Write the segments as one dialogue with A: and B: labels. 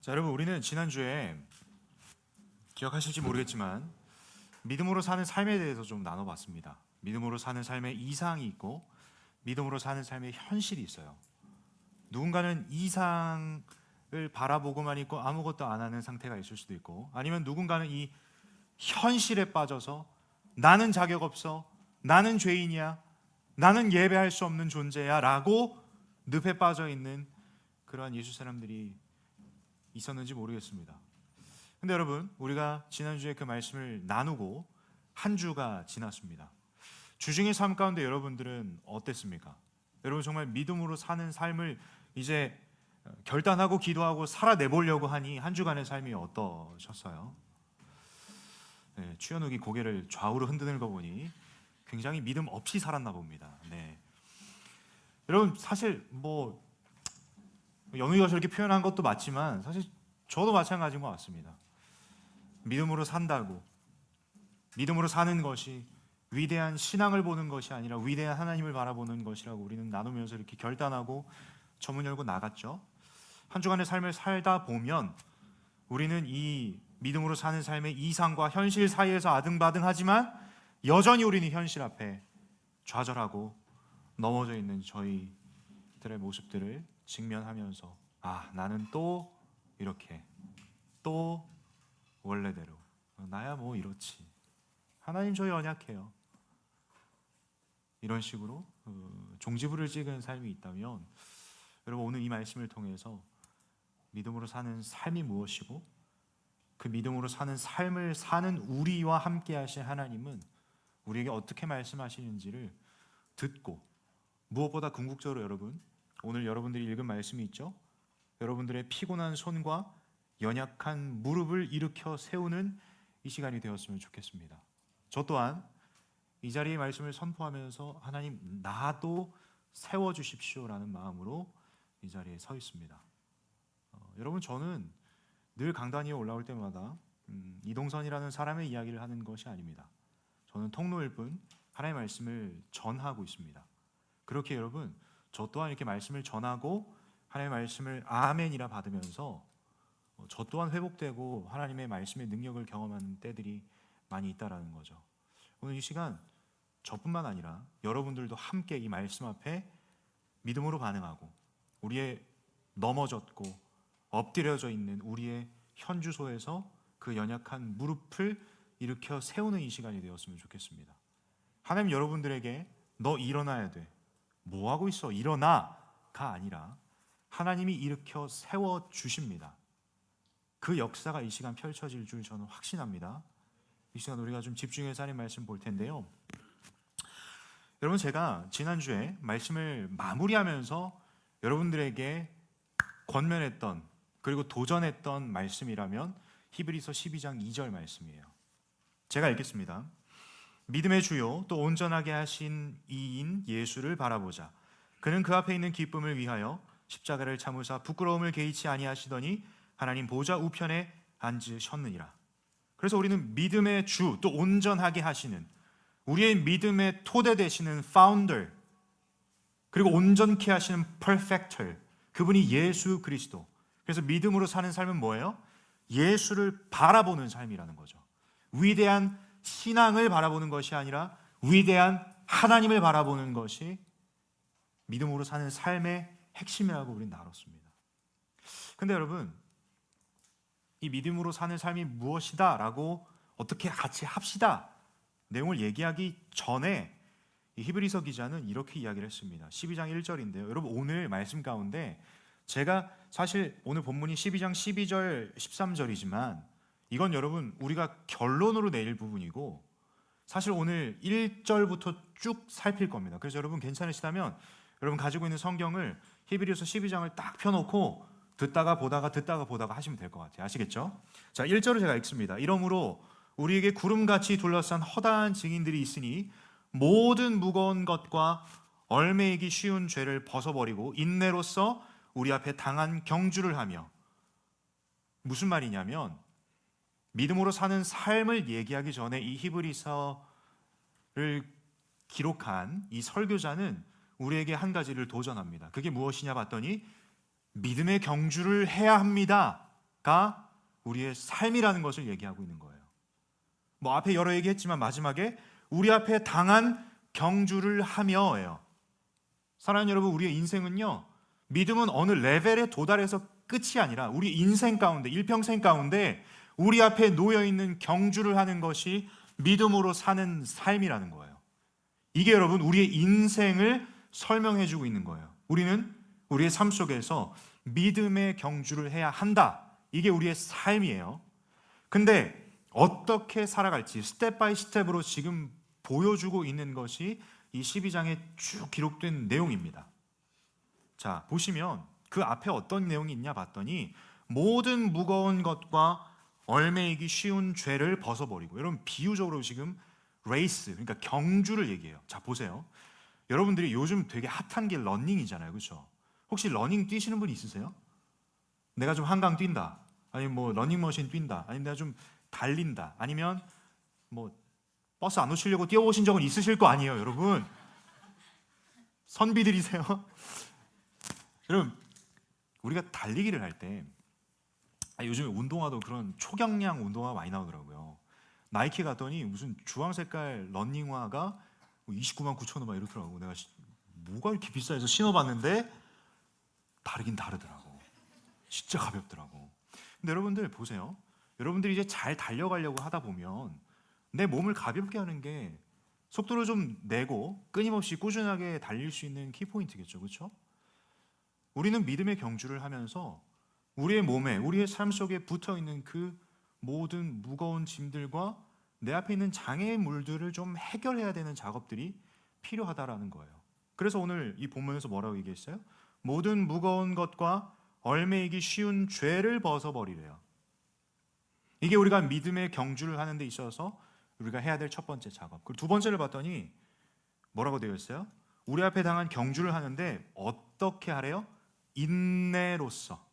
A: 자, 여러분, 우리는 지난주에 기억하실지 모르겠지만 믿음으로 사는 삶에 대해서 좀 나눠봤습니다. 믿음으로 사는 삶의 이상이 있고 믿음으로 사는 삶의 현실이 있어요. 누군가는 이상을 바라보고만 있고 아무것도 안 하는 상태가 있을 수도 있고, 아니면 누군가는 이 현실에 빠져서 나는 자격 없어, 나는 죄인이야, 나는 예배할 수 없는 존재야 라고 늪에 빠져 있는 그러한 예수 사람들이 있었는지 모르겠습니다. 근데 여러분, 우리가 지난주에 그 말씀을 나누고 한 주가 지났습니다. 주중의 삶 가운데 여러분들은 어땠습니까? 여러분 정말 믿음으로 사는 삶을 이제 결단하고 기도하고 살아내보려고 하니 한 주간의 삶이 어떠셨어요? 네, 추현욱이 고개를 좌우로 흔드는 거 보니 굉장히 믿음 없이 살았나 봅니다. 네. 여러분 사실 연우이가 저렇게 표현한 것도 맞지만 사실 저도 마찬가지인 것 같습니다. 믿음으로 산다고, 믿음으로 사는 것이 위대한 신앙을 보는 것이 아니라 위대한 하나님을 바라보는 것이라고 우리는 나누면서 이렇게 결단하고 저문 열고 나갔죠. 한 주간의 삶을 살다 보면 우리는 이 믿음으로 사는 삶의 이상과 현실 사이에서 아등바등하지만 여전히 우리는 현실 앞에 좌절하고 넘어져 있는 저희들의 모습들을 직면하면서 나는 또 이렇게, 또 원래대로, 나야 뭐 이렇지, 하나님 저희 언약해요, 이런 식으로 종지부를 찍은 삶이 있다면, 여러분 오늘 이 말씀을 통해서 믿음으로 사는 삶이 무엇이고 그 믿음으로 사는 삶을 사는 우리와 함께 하신 하나님은 우리에게 어떻게 말씀하시는지를 듣고, 무엇보다 궁극적으로 여러분, 오늘 여러분들이 읽은 말씀이 있죠? 여러분들의 피곤한 손과 연약한 무릎을 일으켜 세우는 이 시간이 되었으면 좋겠습니다. 저 또한 이 자리의 말씀을 선포하면서 하나님 나도 세워주십시오라는 마음으로 이 자리에 서 있습니다. 여러분 저는 늘 강단 위에 올라올 때마다 이동선이라는 사람의 이야기를 하는 것이 아닙니다. 저는 통로일 뿐 하나님의 말씀을 전하고 있습니다. 그렇게 여러분 저 또한 이렇게 말씀을 전하고 하나님의 말씀을 아멘이라 받으면서 저 또한 회복되고 하나님의 말씀의 능력을 경험하는 때들이 많이 있다라는 거죠. 오늘 이 시간 저뿐만 아니라 여러분들도 함께 이 말씀 앞에 믿음으로 반응하고 우리의 넘어졌고 엎드려져 있는 우리의 현 주소에서 그 연약한 무릎을 일으켜 세우는 이 시간이 되었으면 좋겠습니다. 하나님 여러분들에게 너 일어나야 돼, 뭐 하고 있어, 일어나가 아니라 하나님이 일으켜 세워주십니다. 그 역사가 이 시간 펼쳐질 줄 저는 확신합니다. 이 시간 우리가 좀 집중해서 하나님 말씀 볼 텐데요. 여러분 제가 지난주에 말씀을 마무리하면서 여러분들에게 권면했던 그리고 도전했던 말씀이라면 히브리서 12장 2절 말씀이에요. 제가 읽겠습니다. 믿음의 주요 또 온전하게 하신 이인 예수를 바라보자. 그는 그 앞에 있는 기쁨을 위하여 십자가를 참으사 부끄러움을 개의치 아니하시더니 하나님 보좌 우편에 앉으셨느니라. 그래서 우리는 믿음의 주 또 온전하게 하시는, 우리의 믿음의 토대 되시는 파운더, 그리고 온전케 하시는 퍼펙터, 그분이 예수 그리스도. 그래서 믿음으로 사는 삶은 뭐예요? 예수를 바라보는 삶이라는 거죠. 위대한 신앙을 바라보는 것이 아니라 위대한 하나님을 바라보는 것이 믿음으로 사는 삶의 핵심이라고 우리는 나눴습니다. 근데 여러분 이 믿음으로 사는 삶이 무엇이다 라고 어떻게 같이 합시다 내용을 얘기하기 전에 이 히브리서 기자는 이렇게 이야기를 했습니다. 12장 1절인데요. 여러분 오늘 말씀 가운데 제가 사실 오늘 본문이 12장 12절 13절이지만 이건 여러분 우리가 결론으로 내릴 부분이고 사실 오늘 1절부터 쭉 살필 겁니다. 그래서 여러분 괜찮으시다면 여러분 가지고 있는 성경을 히브리서 12장을 딱 펴놓고 듣다가 보다가 하시면 될 것 같아요. 아시겠죠? 자, 1절을 제가 읽습니다. 이러므로 우리에게 구름같이 둘러싼 허다한 증인들이 있으니 모든 무거운 것과 얼매이기 쉬운 죄를 벗어버리고 인내로써 우리 앞에 당한 경주를 하며, 무슨 말이냐면 믿음으로 사는 삶을 얘기하기 전에 이 히브리서를 기록한 이 설교자는 우리에게 한 가지를 도전합니다. 그게 무엇이냐 봤더니 믿음의 경주를 해야 합니다 우리의 삶이라는 것을 얘기하고 있는 거예요. 뭐 앞에 여러 얘기했지만 마지막에 우리 앞에 당한 경주를 하며예요. 사랑하는 여러분, 우리의 인생은요, 믿음은 어느 레벨에 도달해서 끝이 아니라 우리 인생 가운데, 일평생 가운데 우리 앞에 놓여 있는 경주를 하는 것이 믿음으로 사는 삶이라는 거예요. 이게 여러분 우리의 인생을 설명해 주고 있는 거예요. 우리는 우리의 삶 속에서 믿음의 경주를 해야 한다. 이게 우리의 삶이에요. 근데 어떻게 살아갈지 스텝 바이 스텝으로 지금 보여주고 있는 것이 이 12장에 쭉 기록된 내용입니다. 자, 보시면 그 앞에 어떤 내용이 있냐 봤더니 모든 무거운 것과 얽매이기 쉬운 죄를 벗어버리고, 여러분 비유적으로 지금 레이스, 그러니까 경주를 얘기해요. 자, 보세요. 여러분들이 요즘 되게 핫한 게 러닝이잖아요, 그렇죠? 혹시 러닝 뛰시는 분 있으세요? 내가 좀 한강 뛴다, 아니면 뭐 러닝머신 뛴다, 아니면 내가 좀 달린다, 아니면 뭐 버스 안 놓치려고 뛰어오신 적은 있으실 거 아니에요, 여러분? 선비들이세요? 여러분, 우리가 달리기를 할 때 요즘에 운동화도 그런 초경량 운동화가 많이 나오더라고요. 나이키 갔더니 무슨 주황 색깔 러닝화가 29만 9천 원 막 이렇더라고. 내가 뭐가 이렇게 비싸해서 신어봤는데 다르긴 다르더라고. 진짜 가볍더라고. 근데 여러분들 보세요. 여러분들이 이제 잘 달려가려고 하다 보면 내 몸을 가볍게 하는 게 속도를 좀 내고 끊임없이 꾸준하게 달릴 수 있는 키포인트겠죠, 그렇죠? 우리는 믿음의 경주를 하면서 우리의 몸에, 우리의 삶 속에 붙어있는 그 모든 무거운 짐들과 내 앞에 있는 장애물들을 좀 해결해야 되는 작업들이 필요하다라는 거예요. 그래서 오늘 이 본문에서 뭐라고 얘기했어요? 모든 무거운 것과 얽매이기 쉬운 죄를 벗어버리래요. 이게 우리가 믿음의 경주를 하는 데 있어서 우리가 해야 될 첫 번째 작업. 그리고 두 번째를 봤더니 뭐라고 되어 있어요? 우리 앞에 당한 경주를 하는데 어떻게 하래요? 인내로써.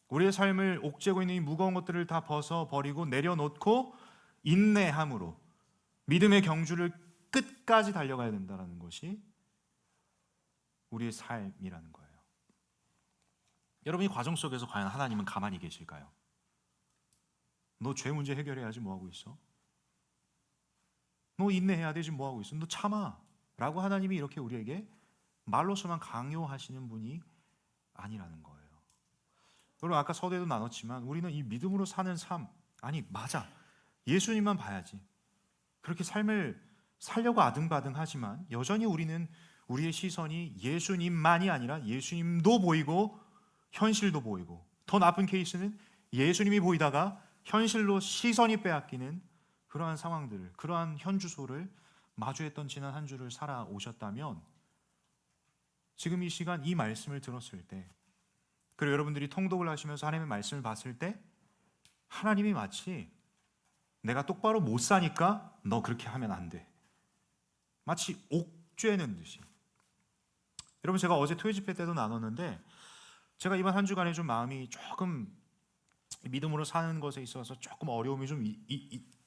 A: 우리의 삶을 옥죄고 있는 이 무거운 것들을 다 벗어버리고 내려놓고 인내함으로 믿음의 경주를 끝까지 달려가야 된다는 것이 우리의 삶이라는 거예요. 여러분, 이 과정 속에서 과연 하나님은 가만히 계실까요? 너 죄 문제 해결해야지 뭐하고 있어? 너 인내해야 되지 뭐하고 있어? 너 참아 라고 하나님이 이렇게 우리에게 말로서만 강요하시는 분이 아니라는 거예요. 여러분, 아까 서두에도 나눴지만 우리는 이 믿음으로 사는 삶, 아니 맞아, 예수님만 봐야지, 그렇게 삶을 살려고 아등바등하지만 여전히 우리는 우리의 시선이 예수님만이 아니라 예수님도 보이고 현실도 보이고, 더 나쁜 케이스는 예수님이 보이다가 현실로 시선이 빼앗기는 그러한 상황들을, 그러한 현주소를 마주했던 지난 한 주를 살아오셨다면 지금 이 시간 이 말씀을 들었을 때, 그리고 여러분들이 통독을 하시면서 하나님의 말씀을 봤을 때 하나님이 마치 내가 똑바로 못 사니까 너 그렇게 하면 안 돼, 마치 옥죄는 듯이. 여러분, 제가 어제 토요 집회 때도 나눴는데 제가 이번 한 주간에 좀 마음이 조금 믿음으로 사는 것에 있어서 조금 어려움이 좀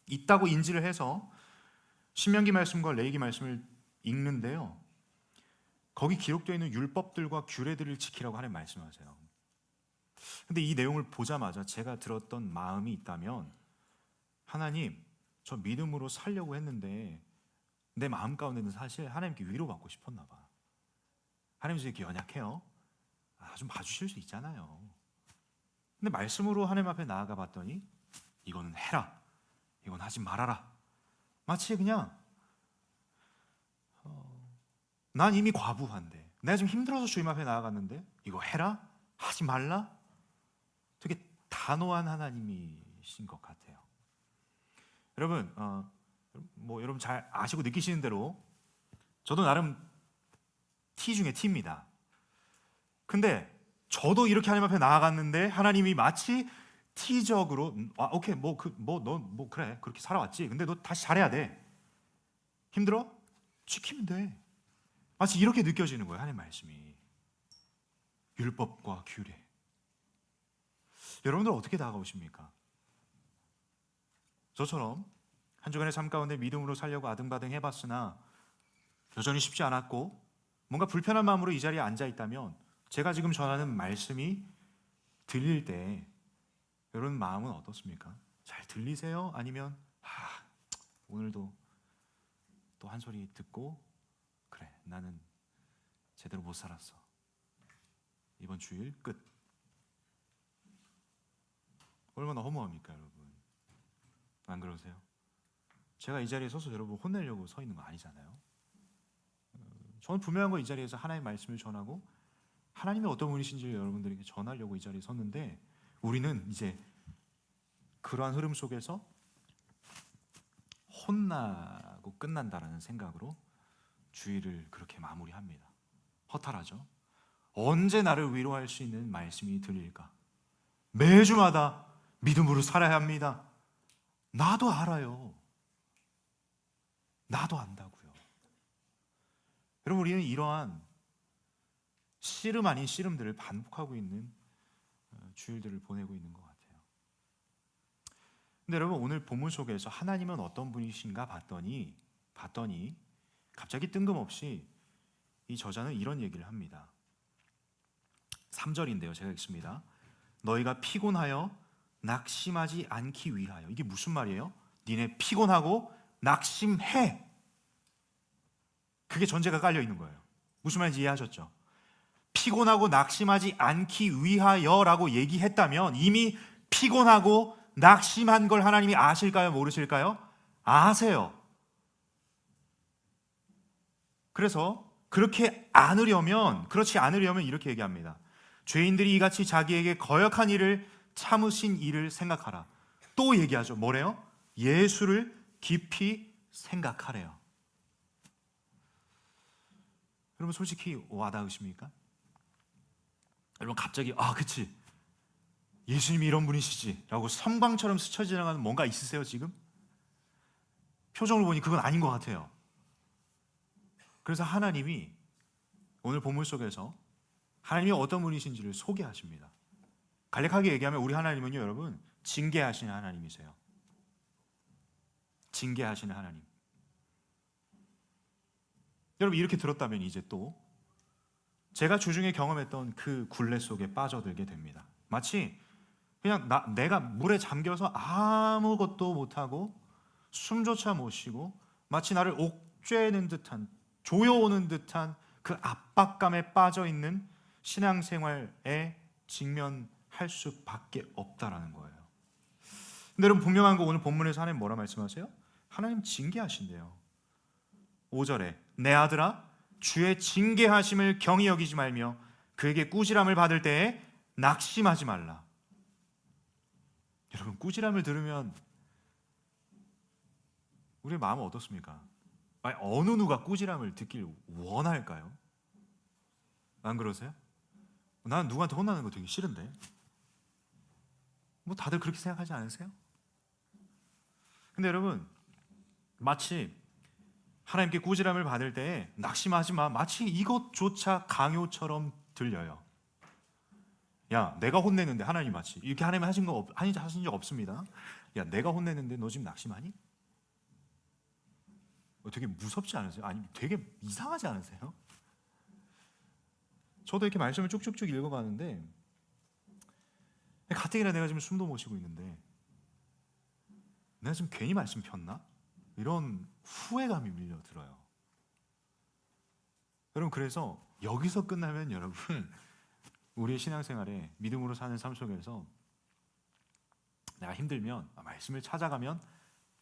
A: 있다고 인지를 해서 신명기 말씀과 레위기 말씀을 읽는데요, 거기 기록되어 있는 율법들과 규례들을 지키라고 하나님 말씀하세요. 근데 이 내용을 보자마자 제가 들었던 마음이 있다면, 하나님, 저 믿음으로 살려고 했는데 내 마음 가운데는 사실 하나님께 위로받고 싶었나 봐. 하나님, 이렇게 연약해요. 좀 봐주실 수 있잖아요. 근데 말씀으로 하나님 앞에 나아가 봤더니 이거는 해라, 이건 하지 말아라, 마치 그냥 난 이미 과부한데, 내가 지금 힘들어서 주님 앞에 나아갔는데 이거 해라, 하지 말라, 되게 단호한 하나님이신 것 같아요. 여러분, 여러분 잘 아시고 느끼시는 대로 저도 나름 T 중에 T입니다. 근데 저도 이렇게 하나님 앞에 나아갔는데 하나님이 마치 T적으로 오케이, 너 그래, 그렇게 살아왔지, 근데 너 다시 잘해야 돼, 힘들어? 지키면 돼, 마치 이렇게 느껴지는 거예요. 하나님 말씀이, 율법과 규례. 여러분들 어떻게 다가오십니까? 저처럼 한 주간의 삶 가운데 믿음으로 살려고 아등바등 해봤으나 여전히 쉽지 않았고 뭔가 불편한 마음으로 이 자리에 앉아 있다면 제가 지금 전하는 말씀이 들릴 때 여러분 마음은 어떻습니까? 잘 들리세요? 아니면 오늘도 또 한 소리 듣고 그래, 나는 제대로 못 살았어, 이번 주일 끝. 얼마나 허무합니까 여러분? 안 그러세요? 제가 이 자리에 서서 여러분 혼내려고 서 있는 거 아니잖아요. 저는 분명한 거 이 자리에서 하나님의 말씀을 전하고 하나님이 어떤 분이신지를 여러분들에게 전하려고 이 자리에 섰는데, 우리는 이제 그러한 흐름 속에서 혼나고 끝난다라는 생각으로 주일을 그렇게 마무리합니다. 허탈하죠? 언제 나를 위로할 수 있는 말씀이 들릴까? 매주마다 믿음으로 살아야 합니다. 나도 알아요. 나도 안다고요. 여러분, 우리는 이러한 씨름 아닌 씨름들을 반복하고 있는 주일들을 보내고 있는 것 같아요. 근데 여러분, 오늘 본문 속에서 하나님은 어떤 분이신가 봤더니 갑자기 뜬금없이 이 저자는 이런 얘기를 합니다. 3절인데요, 제가 읽습니다. 너희가 피곤하여 낙심하지 않기 위하여. 이게 무슨 말이에요? 니네 피곤하고 낙심해. 그게 전제가 깔려 있는 거예요. 무슨 말인지 이해하셨죠? 피곤하고 낙심하지 않기 위하여라고 얘기했다면 이미 피곤하고 낙심한 걸 하나님이 아실까요? 모르실까요? 아세요. 그래서 그렇지 않으려면 이렇게 얘기합니다. 죄인들이 이같이 자기에게 거역한 일을 참으신 일을 생각하라. 또 얘기하죠. 뭐래요? 예수를 깊이 생각하래요. 여러분, 솔직히 와닿으십니까? 여러분, 갑자기 그치, 예수님이 이런 분이시지 라고 섬광처럼 스쳐 지나가는 뭔가 있으세요 지금? 표정을 보니 그건 아닌 것 같아요. 그래서 하나님이 오늘 본문 속에서 하나님이 어떤 분이신지를 소개하십니다. 간략하게 얘기하면 우리 하나님은요, 여러분, 징계하시는 하나님이세요. 징계하시는 하나님. 여러분, 이렇게 들었다면 이제 또 제가 주중에 경험했던 그 굴레 속에 빠져들게 됩니다. 마치 그냥 내가 물에 잠겨서 아무것도 못하고 숨조차 못 쉬고 마치 나를 옥죄는 듯한, 조여오는 듯한 그 압박감에 빠져있는 신앙생활에 직면할 수밖에 없다라는 거예요. 근데 여러분, 분명한 거 오늘 본문에서 하나님 뭐라 말씀하세요? 하나님 징계하신대요. 5절에 내 아들아, 주의 징계하심을 경히 여기지 말며 그에게 꾸지람을 받을 때에 낙심하지 말라. 여러분, 꾸지람을 들으면 우리의 마음은 어떻습니까? 아니, 어느 누가 꾸지람을 듣길 원할까요? 안 그러세요? 나는 누구한테 혼나는 거 되게 싫은데. 뭐 다들 그렇게 생각하지 않으세요? 근데 여러분, 마치 하나님께 꾸지람을 받을 때 낙심하지 마, 마치 이것조차 강요처럼 들려요. 야, 내가 혼내는데 하나님 마치 이렇게 하나님 하신 적 없습니다. 야, 내가 혼내는데 너 지금 낙심하니? 되게 무섭지 않으세요? 아니, 되게 이상하지 않으세요? 저도 이렇게 말씀을 쭉쭉쭉 읽어가는데 가뜩이나 내가 지금 숨도 못 쉬고 있는데 내가 지금 괜히 말씀 폈나? 이런 후회감이 밀려들어요. 여러분, 그래서 여기서 끝나면 여러분, 우리의 신앙생활에 믿음으로 사는 삶 속에서 내가 힘들면 말씀을 찾아가면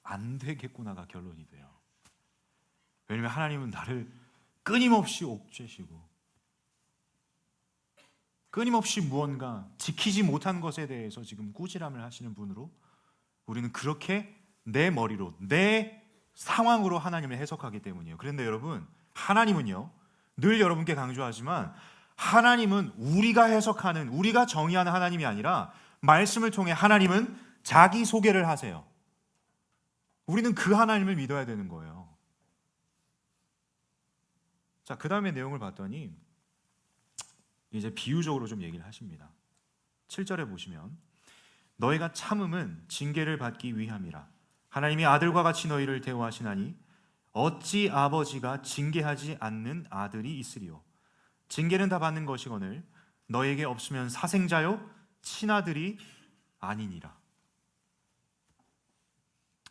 A: 안 되겠구나가 결론이 돼요. 왜냐하면 하나님은 나를 끊임없이 옥죄시고 끊임없이 무언가 지키지 못한 것에 대해서 지금 꾸지람을 하시는 분으로 우리는 그렇게 내 머리로, 내 상황으로 하나님을 해석하기 때문이에요. 그런데 여러분, 하나님은요, 늘 여러분께 강조하지만 하나님은 우리가 해석하는, 우리가 정의하는 하나님이 아니라 말씀을 통해 하나님은 자기 소개를 하세요. 우리는 그 하나님을 믿어야 되는 거예요. 자, 그 다음에 내용을 봤더니 이제 비유적으로 좀 얘기를 하십니다. 7절에 보시면 너희가 참음은 징계를 받기 위함이라. 하나님이 아들과 같이 너희를 대우하시나니 어찌 아버지가 징계하지 않는 아들이 있으리요. 징계는 다 받는 것이거늘 너에게 없으면 사생자요 친아들이 아니니라.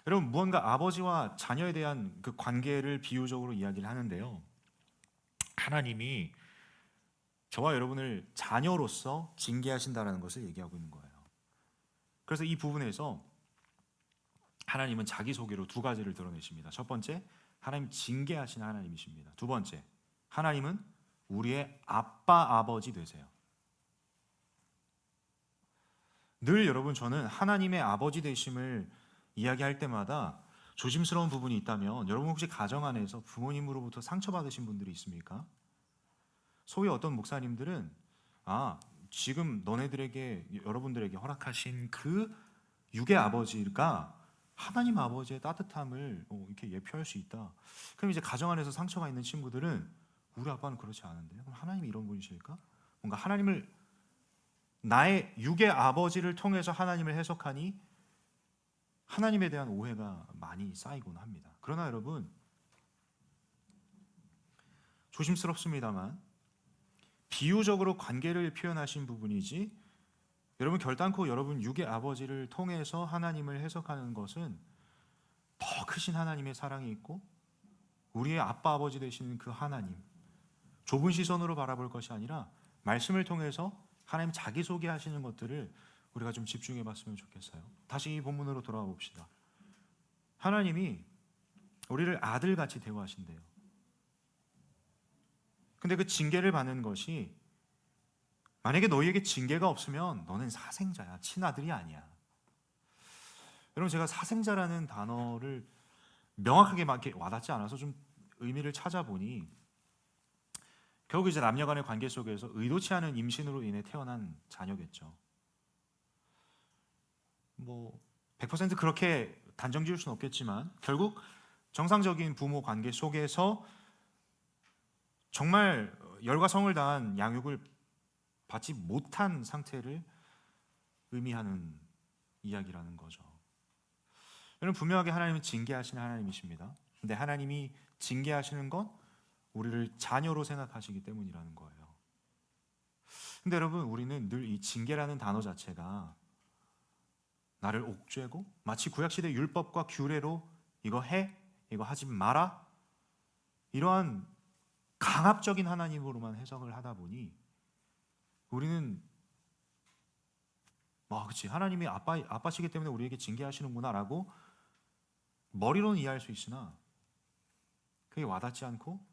A: 여러분, 무언가 아버지와 자녀에 대한 그 관계를 비유적으로 이야기를 하는데요, 하나님이 저와 여러분을 자녀로서 징계하신다라는 것을 얘기하고 있는 거예요. 그래서 이 부분에서 하나님은 자기소개로 두 가지를 드러내십니다. 첫 번째, 하나님 징계하시는 하나님이십니다. 두 번째, 하나님은 우리의 아빠, 아버지 되세요. 늘 여러분, 저는 하나님의 아버지 되심을 이야기할 때마다 조심스러운 부분이 있다면, 여러분 혹시 가정 안에서 부모님으로부터 상처받으신 분들이 있습니까? 소위 어떤 목사님들은 지금 너네들에게, 여러분들에게 허락하신 그 육의 아버지가 하나님 아버지의 따뜻함을 이렇게 예표할 수 있다. 그럼 이제 가정 안에서 상처가 있는 친구들은 우리 아빠는 그렇지 않은데, 그럼 하나님이 이런 분이실까? 뭔가 하나님을, 나의 육의 아버지를 통해서 하나님을 해석하니 하나님에 대한 오해가 많이 쌓이곤 합니다. 그러나 여러분, 조심스럽습니다만 비유적으로 관계를 표현하신 부분이지, 여러분 결단코 여러분 육의 아버지를 통해서 하나님을 해석하는 것은 더 크신 하나님의 사랑이 있고 우리의 아빠 아버지 되시는 그 하나님, 좁은 시선으로 바라볼 것이 아니라 말씀을 통해서 하나님 자기소개하시는 것들을 우리가 좀 집중해 봤으면 좋겠어요. 다시 이 본문으로 돌아와 봅시다. 하나님이 우리를 아들같이 대우하신대요. 근데 그 징계를 받는 것이, 만약에 너희에게 징계가 없으면 너는 사생자야, 친아들이 아니야. 여러분, 제가 사생자라는 단어를 명확하게 막 이렇게 와닿지 않아서 좀 의미를 찾아보니, 결국 이제 남녀 간의 관계 속에서 의도치 않은 임신으로 인해 태어난 자녀겠죠. 100% 그렇게 단정 지을 수는 없겠지만, 결국 정상적인 부모 관계 속에서 정말 열과 성을 다한 양육을 받지 못한 상태를 의미하는 이야기라는 거죠. 여러분, 분명하게 하나님은 징계하시는 하나님이십니다. 근데 하나님이 징계하시는 건 우리를 자녀로 생각하시기 때문이라는 거예요. 근데 여러분, 우리는 늘 이 징계라는 단어 자체가 나를 옥죄고 마치 구약시대 율법과 규례로 이거 해, 이거 하지 마라, 이러한 강압적인 하나님으로만 해석을 하다 보니 우리는 그렇지, 하나님이 아빠시기 때문에 우리에게 징계하시는구나 라고 머리로는 이해할 수 있으나 그게 와닿지 않고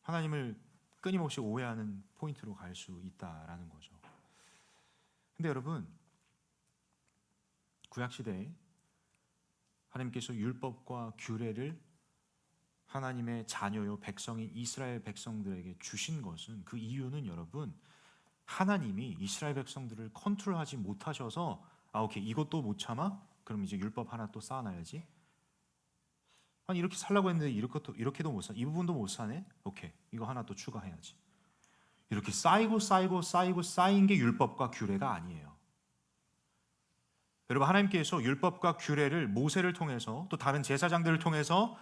A: 하나님을 끊임없이 오해하는 포인트로 갈 수 있다라는 거죠. 근데 여러분, 구약시대에 하나님께서 율법과 규례를 하나님의 자녀요 백성인 이스라엘 백성들에게 주신 것은, 그 이유는 여러분, 하나님이 이스라엘 백성들을 컨트롤하지 못하셔서 오케이, 이것도 못 참아? 그럼 이제 율법 하나 또 쌓아놔야지. 아니, 이렇게 살라고 했는데 이렇게도 못 사, 이 부분도 못 사네? 오케이, 이거 하나 또 추가해야지. 이렇게 쌓이고 쌓인 게 율법과 규례가 아니에요. 여러분, 하나님께서 율법과 규례를 모세를 통해서 또 다른 제사장들을 통해서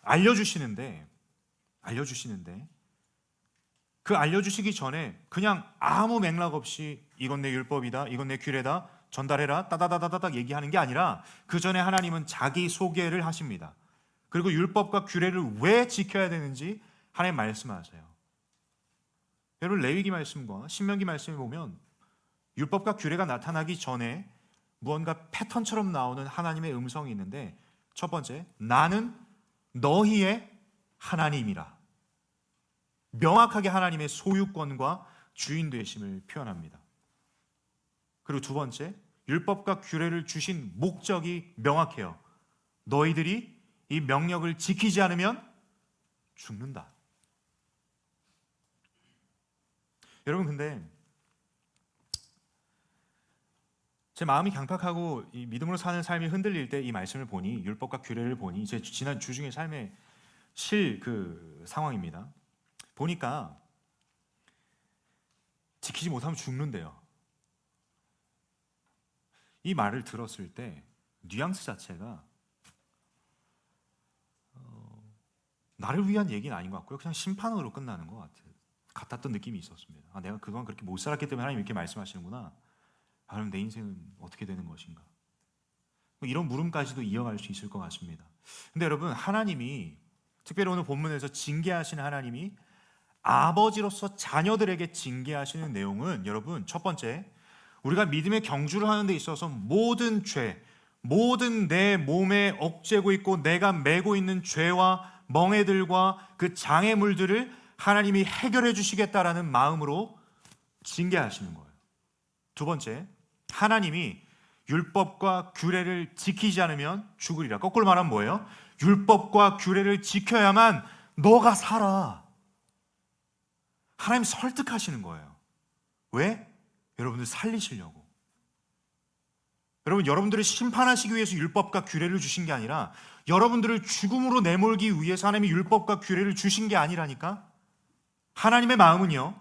A: 알려주시는데 그 알려주시기 전에 그냥 아무 맥락 없이 이건 내 율법이다, 이건 내 규례다, 전달해라, 따다다다다닥 얘기하는 게 아니라 그 전에 하나님은 자기 소개를 하십니다. 그리고 율법과 규례를 왜 지켜야 되는지 하나님 말씀하세요. 여러분, 레위기 말씀과 신명기 말씀에 보면 율법과 규례가 나타나기 전에 무언가 패턴처럼 나오는 하나님의 음성이 있는데, 첫 번째, 나는 너희의 하나님이라. 명확하게 하나님의 소유권과 주인 되심을 표현합니다. 그리고 두 번째, 율법과 규례를 주신 목적이 명확해요. 너희들이 이 명령을 지키지 않으면 죽는다. 여러분, 근데 제 마음이 강팍하고 이 믿음으로 사는 삶이 흔들릴 때 이 말씀을 보니, 율법과 규례를 보니, 제 지난 주중의 삶의 그 상황입니다. 보니까 지키지 못하면 죽는데요. 이 말을 들었을 때 뉘앙스 자체가 나를 위한 얘기는 아닌 것 같고요, 그냥 심판으로 끝나는 것 같아요. 같았던 느낌이 있었습니다. 내가 그동안 그렇게 못 살았기 때문에 하나님 이렇게 말씀하시는구나. 그럼 내 인생은 어떻게 되는 것인가? 이런 물음까지도 이어갈 수 있을 것 같습니다. 근데 여러분, 하나님이 특별히 오늘 본문에서 징계하시는 하나님이 아버지로서 자녀들에게 징계하시는 내용은, 여러분, 첫 번째, 우리가 믿음의 경주를 하는 데 있어서 모든 죄, 모든 내 몸에 억제고 있고 내가 메고 있는 죄와 멍에들과 그 장애물들을 하나님이 해결해 주시겠다라는 마음으로 징계하시는 거예요. 두 번째, 하나님이 율법과 규례를 지키지 않으면 죽으리라. 거꾸로 말하면 뭐예요? 율법과 규례를 지켜야만 너가 살아. 하나님 설득하시는 거예요. 왜? 여러분들 살리시려고. 여러분, 여러분들을 심판하시기 위해서 율법과 규례를 주신 게 아니라 여러분들을 죽음으로 내몰기 위해서 하나님이 율법과 규례를 주신 게 아니라니까. 하나님의 마음은요,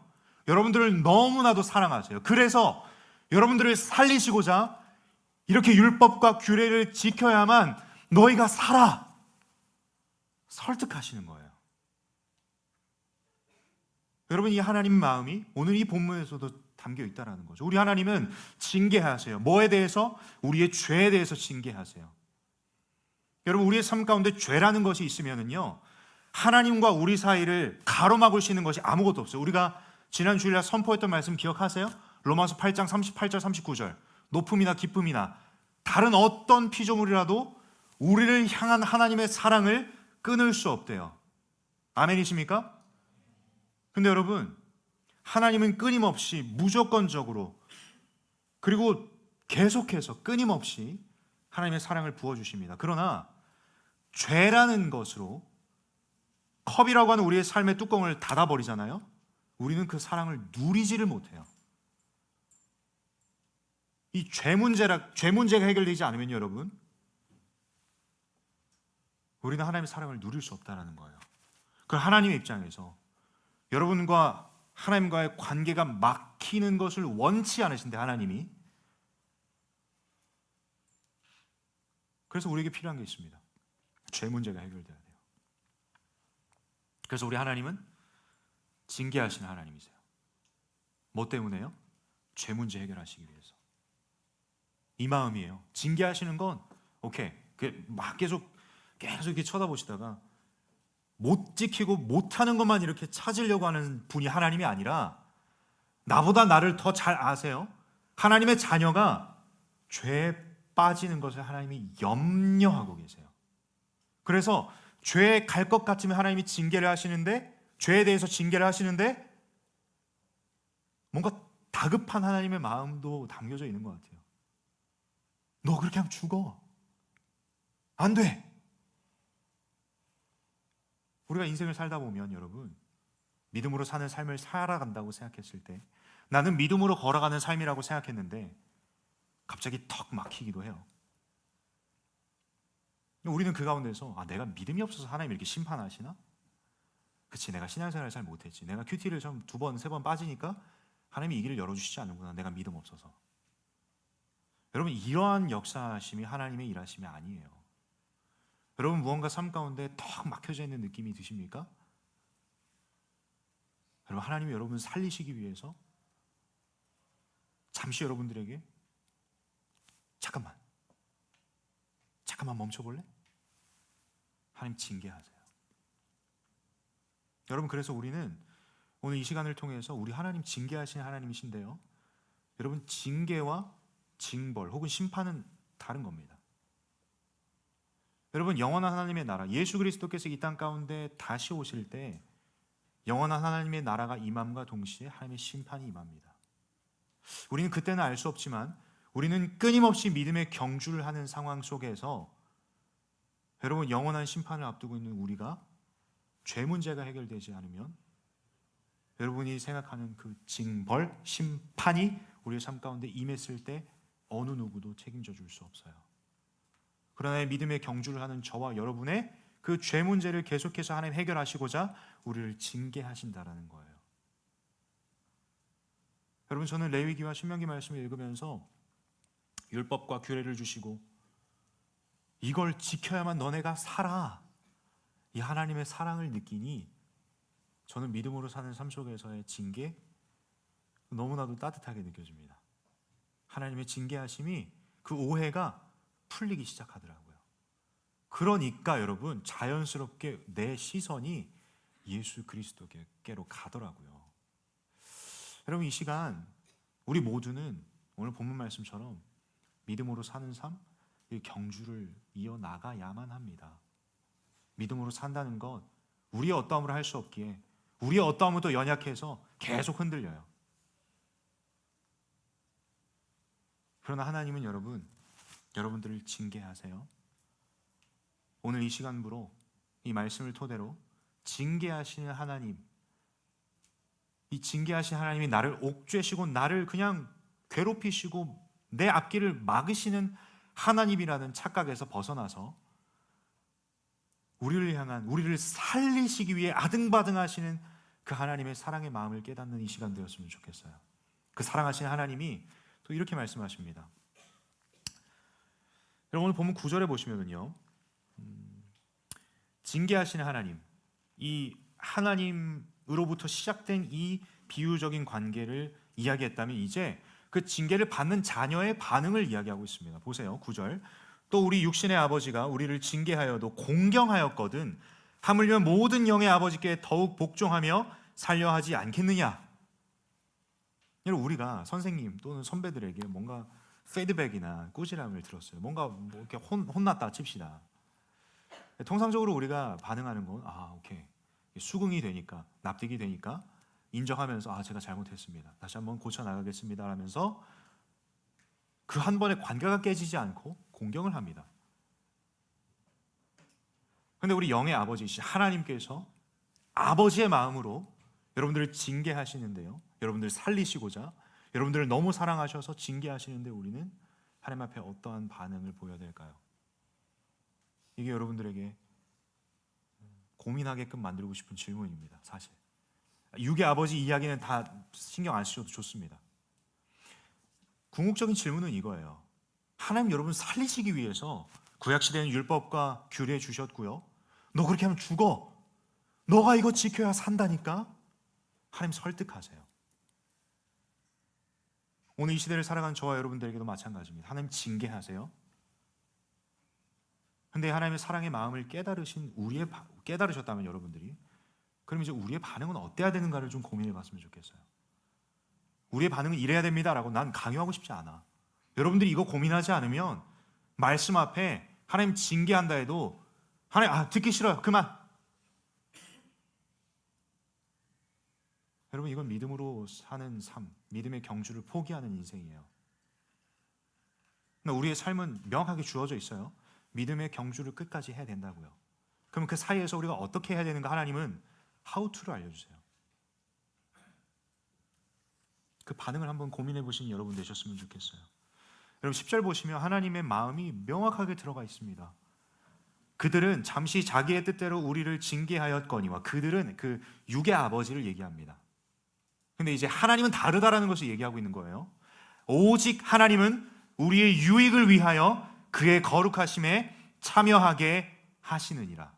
A: 여러분들을 너무나도 사랑하세요. 그래서 여러분들을 살리시고자 이렇게 율법과 규례를 지켜야만 너희가 살아, 설득하시는 거예요. 여러분, 이 하나님 마음이 오늘 이 본문에서도 담겨 있다는 거죠. 우리 하나님은 징계하세요. 뭐에 대해서? 우리의 죄에 대해서 징계하세요. 여러분, 우리의 삶 가운데 죄라는 것이 있으면은요, 하나님과 우리 사이를 가로막을 수 있는 것이 아무것도 없어요. 우리가 지난 주일날 선포했던 말씀 기억하세요? 로마서 8장 38절 39절. 높음이나 기쁨이나 다른 어떤 피조물이라도 우리를 향한 하나님의 사랑을 끊을 수 없대요. 아멘이십니까? 근데 여러분, 하나님은 끊임없이 무조건적으로 그리고 계속해서 끊임없이 하나님의 사랑을 부어주십니다. 그러나 죄라는 것으로 컵이라고 하는 우리의 삶의 뚜껑을 닫아버리잖아요. 우리는 그 사랑을 누리지를 못해요. 이 죄 문제가 해결되지 않으면 여러분, 우리는 하나님의 사랑을 누릴 수 없다는 거예요. 그 하나님의 입장에서 여러분과 하나님과의 관계가 막히는 것을 원치 않으신데, 하나님이. 그래서 우리에게 필요한 게 있습니다. 죄 문제가 해결돼야 돼요. 그래서 우리 하나님은 징계하시는 하나님이세요. 뭐 때문에요? 죄 문제 해결하시기 위해서. 이 마음이에요. 징계하시는 건 오케이, 막 계속 이렇게 쳐다보시다가 못 지키고 못하는 것만 이렇게 찾으려고 하는 분이 하나님이 아니라 나보다 나를 더 잘 아세요. 하나님의 자녀가 죄에 빠지는 것을 하나님이 염려하고 계세요. 그래서 죄에 갈 것 같으면 하나님이 징계를 하시는데, 죄에 대해서 징계를 하시는데 뭔가 다급한 하나님의 마음도 담겨져 있는 것 같아요. 너 그렇게 하면 죽어. 안 돼. 우리가 인생을 살다 보면 여러분, 믿음으로 사는 삶을 살아간다고 생각했을 때, 나는 믿음으로 걸어가는 삶이라고 생각했는데 갑자기 턱 막히기도 해요. 우리는 그 가운데서 내가 믿음이 없어서 하나님이 이렇게 심판하시나? 그치, 내가 신앙생활을 잘 못했지. 내가 큐티를 좀 2번, 3번 빠지니까 하나님이 이 길을 열어주시지 않는구나. 내가 믿음 없어서. 여러분, 이러한 역사하심이 하나님의 일하심이 아니에요. 여러분, 무언가 삶 가운데 턱 막혀져 있는 느낌이 드십니까? 여러분, 하나님이 여러분을 살리시기 위해서 잠시 여러분들에게 잠깐만 멈춰볼래? 하나님 징계하세요. 여러분, 그래서 우리는 오늘 이 시간을 통해서 우리 하나님 징계하시는 하나님이신데요, 여러분, 징계와 징벌 혹은 심판은 다른 겁니다. 여러분, 영원한 하나님의 나라, 예수 그리스도께서 이 땅 가운데 다시 오실 때 영원한 하나님의 나라가 임함과 동시에 하나님의 심판이 임합니다. 우리는 그때는 알 수 없지만 우리는 끊임없이 믿음의 경주를 하는 상황 속에서 여러분, 영원한 심판을 앞두고 있는 우리가 죄 문제가 해결되지 않으면 여러분이 생각하는 그 징벌, 심판이 우리의 삶 가운데 임했을 때 어느 누구도 책임져 줄 수 없어요. 그러나 믿음의 경주를 하는 저와 여러분의 그 죄 문제를 계속해서 하나님 해결하시고자 우리를 징계하신다라는 거예요. 여러분, 저는 레위기와 신명기 말씀을 읽으면서 율법과 규례를 주시고 이걸 지켜야만 너네가 살아, 이 하나님의 사랑을 느끼니 저는 믿음으로 사는 삶 속에서의 징계 너무나도 따뜻하게 느껴집니다. 하나님의 징계하심이 그 오해가 풀리기 시작하더라고요. 그러니까 여러분 자연스럽게 내 시선이 예수 그리스도께로 가더라고요. 여러분 이 시간 우리 모두는 오늘 본문 말씀처럼 믿음으로 사는 삶, 이 경주를 이어나가야만 합니다. 믿음으로 산다는 것 우리의 어떠함으로 할 수 없기에 우리의 어떠함으로 연약해서 계속 흔들려요. 그러나 하나님은 여러분들을 징계하세요. 오늘 이 시간부로 이 말씀을 토대로 징계하시는 하나님, 이 징계하신 하나님이 나를 옥죄시고 나를 그냥 괴롭히시고 내 앞길을 막으시는 하나님이라는 착각에서 벗어나서 우리를 살리시기 위해 아등바등하시는 그 하나님의 사랑의 마음을 깨닫는 이 시간 되었으면 좋겠어요. 그 사랑하시는 하나님이 또 이렇게 말씀하십니다. 여러분 오늘 본문 9절에 보시면은요, 징계하시는 하나님, 이 하나님으로부터 시작된 이 비유적인 관계를 이야기했다면 이제 그 징계를 받는 자녀의 반응을 이야기하고 있습니다. 보세요, 9절. 또 우리 육신의 아버지가 우리를 징계하여도 공경하였거든 하물며 모든 영의 아버지께 더욱 복종하며 살려 하지 않겠느냐. 여러분 우리가 선생님 또는 선배들에게 뭔가 피드백이나 꾸지람을 들었어요. 뭔가 뭐 이렇게 혼났다 칩시다. 통상적으로 우리가 반응하는 건 오케이, 수긍이 되니까, 납득이 되니까 인정하면서 제가 잘못했습니다, 다시 한번 고쳐 나가겠습니다 하면서 그 한 번에 관계가 깨지지 않고 공경을 합니다. 그런데 우리 영의 아버지이신 하나님께서 아버지의 마음으로 여러분들을 징계하시는데요, 여러분들을 살리시고자 여러분들을 너무 사랑하셔서 징계하시는데 우리는 하나님 앞에 어떠한 반응을 보여야 될까요? 이게 여러분들에게 고민하게끔 만들고 싶은 질문입니다. 사실 육의 아버지 이야기는 다 신경 안 쓰셔도 좋습니다. 궁극적인 질문은 이거예요. 하나님 여러분 살리시기 위해서 구약시대는 율법과 규례 주셨고요, 너 그렇게 하면 죽어, 너가 이거 지켜야 산다니까. 하나님 설득하세요. 오늘 이 시대를 살아가는 저와 여러분들에게도 마찬가지입니다. 하나님 징계하세요. 근데 하나님의 사랑의 마음을 깨달으셨다면 여러분들이, 그럼 이제 우리의 반응은 어때야 되는가를 좀 고민해 봤으면 좋겠어요. 우리의 반응은 이래야 됩니다라고 난 강요하고 싶지 않아. 여러분들이 이거 고민하지 않으면 말씀 앞에 하나님 징계한다 해도 하나님 듣기 싫어요, 그만. 여러분 이건 믿음으로 사는 삶, 믿음의 경주를 포기하는 인생이에요. 우리의 삶은 명확하게 주어져 있어요. 믿음의 경주를 끝까지 해야 된다고요. 그럼 그 사이에서 우리가 어떻게 해야 되는가 하나님은 how to를 알려주세요. 그 반응을 한번 고민해 보신 여러분 되셨으면 좋겠어요. 여러분 10절 보시면 하나님의 마음이 명확하게 들어가 있습니다. 그들은 잠시 자기의 뜻대로 우리를 징계하였거니와, 그들은 그 육의 아버지를 얘기합니다. 근데 이제 하나님은 다르다라는 것을 얘기하고 있는 거예요. 오직 하나님은 우리의 유익을 위하여 그의 거룩하심에 참여하게 하시느니라.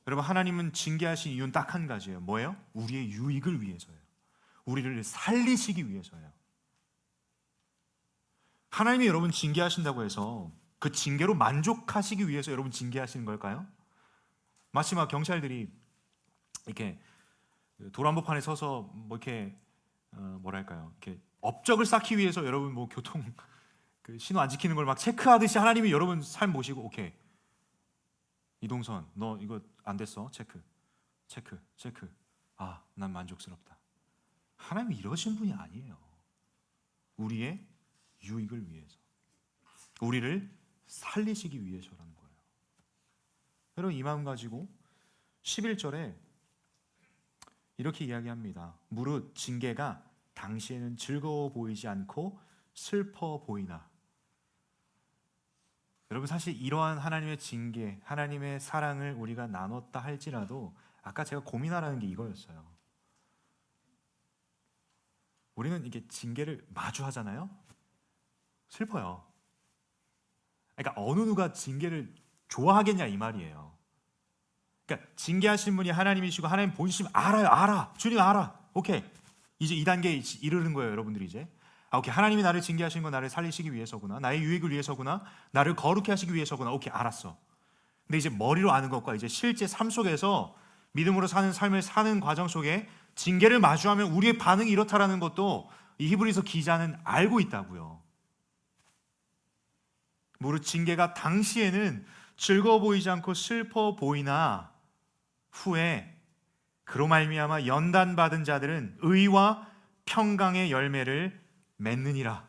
A: 여러분 하나님은 징계하신 이유는 딱 한 가지예요. 뭐예요? 우리의 유익을 위해서예요. 우리를 살리시기 위해서예요. 하나님이 여러분 징계하신다고 해서 그 징계로 만족하시기 위해서 여러분 징계하시는 걸까요? 마치 막 경찰들이 이렇게 도란법판에 서서 뭐 이렇게 뭐랄까요, 이렇게 업적을 쌓기 위해서 여러분 뭐 교통 그 신호 안 지키는 걸 막 체크하듯이 하나님이 여러분 삶 보시고 오케이, 이동선 너 이거 안 됐어, 체크. 난 만족스럽다. 하나님이 이러신 분이 아니에요. 우리의 유익을 위해서, 우리를 살리시기 위해서라는 거예요. 여러분 이 마음 가지고 11절에 이렇게 이야기합니다. 무릇 징계가 당시에는 즐거워 보이지 않고 슬퍼 보이나. 여러분 사실 이러한 하나님의 징계, 하나님의 사랑을 우리가 나눴다 할지라도 아까 제가 고민하라는 게 이거였어요. 우리는 이게 징계를 마주하잖아요. 슬퍼요. 그러니까 어느 누가 징계를 좋아하겠냐 이 말이에요. 그러니까 징계하신 분이 하나님이시고 하나님 본심 알아. 주님 알아. 오케이. 이제 2단계에 이르는 거예요, 여러분들이 이제. 오케이. 하나님이 나를 징계하신 건 나를 살리시기 위해서구나. 나의 유익을 위해서구나. 나를 거룩히 하시기 위해서구나. 오케이, 알았어. 근데 이제 머리로 아는 것과 이제 실제 삶 속에서 믿음으로 사는 삶을 사는 과정 속에 징계를 마주하면 우리의 반응이 이렇다라는 것도 이 히브리서 기자는 알고 있다고요. 무릇 징계가 당시에는 즐거워 보이지 않고 슬퍼 보이나 후에 그로 말미암아 연단받은 자들은 의와 평강의 열매를 맺느니라.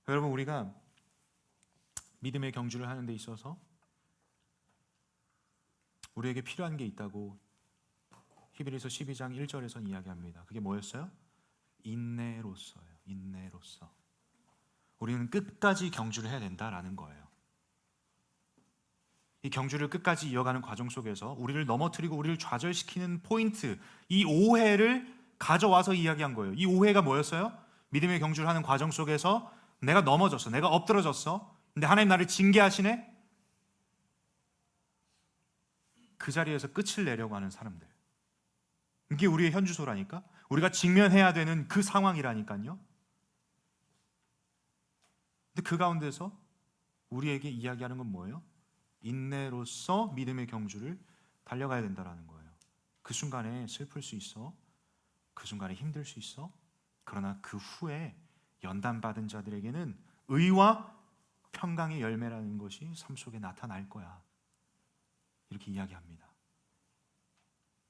A: 여러분, 우리가 믿음의 경주를 하는 데 있어서 우리에게 필요한 게 있다고 히브리서 12장 1절에서 이야기합니다. 그게 뭐였어요? 인내로서예요. 인내로서. 우리는 끝까지 경주를 해야 된다라는 거예요. 이 경주를 끝까지 이어가는 과정 속에서 우리를 넘어뜨리고 우리를 좌절시키는 포인트, 이 오해를 가져와서 이야기한 거예요. 이 오해가 뭐였어요? 믿음의 경주를 하는 과정 속에서 내가 넘어졌어, 내가 엎드러졌어, 근데 하나님 나를 징계하시네? 그 자리에서 끝을 내려고 하는 사람들, 이게 우리의 현주소라니까. 우리가 직면해야 되는 그 상황이라니까요. 근데 그 가운데서 우리에게 이야기하는 건 뭐예요? 인내로서 믿음의 경주를 달려가야 된다는 거예요. 그 순간에 슬플 수 있어, 그 순간에 힘들 수 있어. 그러나 그 후에 연단받은 자들에게는 의와 평강의 열매라는 것이 삶 속에 나타날 거야, 이렇게 이야기합니다.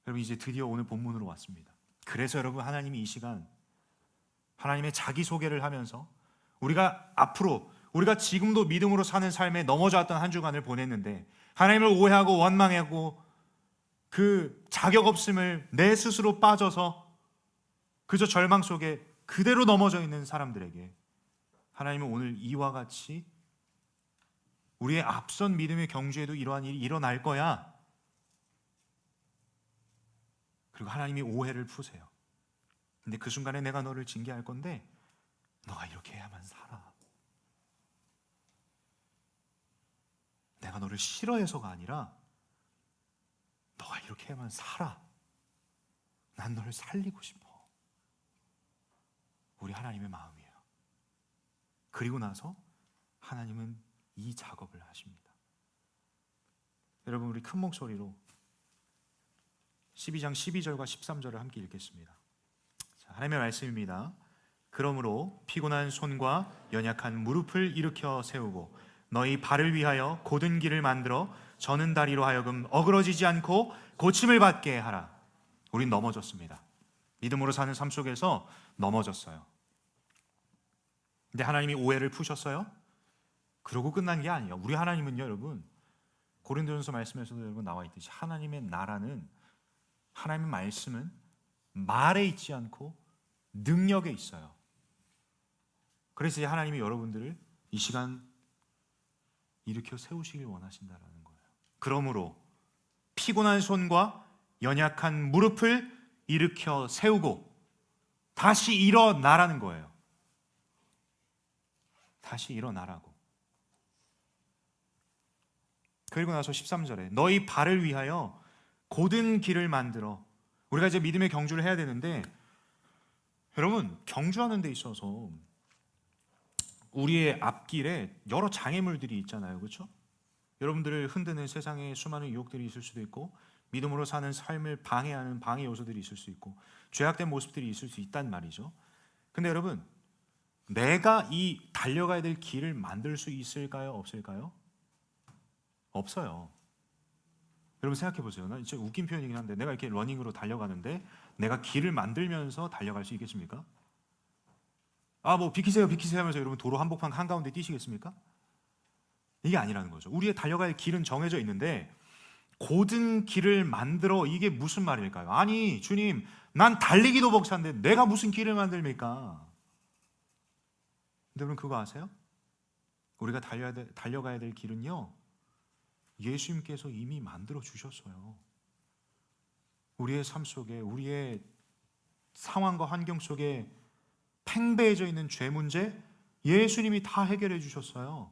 A: 여러분, 이제 드디어 오늘 본문으로 왔습니다. 그래서 여러분, 하나님이 이 시간 하나님의 자기소개를 하면서 우리가 앞으로, 우리가 지금도 믿음으로 사는 삶에 넘어졌던 한 주간을 보냈는데 하나님을 오해하고 원망하고 그 자격 없음을 내 스스로 빠져서 그저 절망 속에 그대로 넘어져 있는 사람들에게 하나님은 오늘 이와 같이 우리의 앞선 믿음의 경주에도 이러한 일이 일어날 거야. 그리고 하나님이 오해를 푸세요. 근데 그 순간에 내가 너를 징계할 건데 너가 이렇게 해야만 살아. 내가 너를 싫어해서가 아니라 너가 이렇게 해야만 살아. 난 너를 살리고 싶어. 우리 하나님의 마음이에요. 그리고 나서 하나님은 이 작업을 하십니다. 여러분, 우리 큰 목소리로 12장 12절과 13절을 함께 읽겠습니다. 자, 하나님의 말씀입니다. 그러므로 피곤한 손과 연약한 무릎을 일으켜 세우고 너희 발을 위하여 곧은 길을 만들어 저는 다리로 하여금 어그러지지 않고 고침을 받게 하라. 우린 넘어졌습니다. 믿음으로 사는 삶 속에서 넘어졌어요. 근데 하나님이 오해를 푸셨어요? 그러고 끝난 게 아니에요. 우리 하나님은요, 여러분, 고린도전서 말씀에서도 여러분 나와 있듯이 하나님의 나라는, 하나님의 말씀은 말에 있지 않고 능력에 있어요. 그래서 하나님이 여러분들을 이 시간 일으켜 세우시길 원하신다라는 거예요. 그러므로 피곤한 손과 연약한 무릎을 일으켜 세우고 다시 일어나라는 거예요. 다시 일어나라고. 그리고 나서 13절에 너희 발을 위하여 곧은 길을 만들어. 우리가 이제 믿음의 경주를 해야 되는데, 여러분, 경주하는 데 있어서 우리의 앞길에 여러 장애물들이 있잖아요, 그렇죠? 여러분들을 흔드는 세상의 수많은 유혹들이 있을 수도 있고, 믿음으로 사는 삶을 방해하는 방해 요소들이 있을 수 있고, 죄악된 모습들이 있을 수 있단 말이죠. 근데 여러분, 내가 이 달려가야 될 길을 만들 수 있을까요? 없을까요? 없어요. 여러분 생각해 보세요. 나 진짜 웃긴 표현이긴 한데, 내가 이렇게 러닝으로 달려가는데 내가 길을 만들면서 달려갈 수 있겠습니까? 뭐 비키세요 하면서 여러분 도로 한복판 한가운데 뛰시겠습니까? 이게 아니라는 거죠. 우리의 달려갈 길은 정해져 있는데 곧은 길을 만들어, 이게 무슨 말일까요? 아니 주님, 난 달리기도 벅찬데 내가 무슨 길을 만듭니까? 근데 여러분 그거 아세요? 우리가 달려가야 될 길은요, 예수님께서 이미 만들어 주셨어요. 우리의 삶 속에, 우리의 상황과 환경 속에 팽배해져 있는 죄 문제, 예수님이 다 해결해 주셨어요.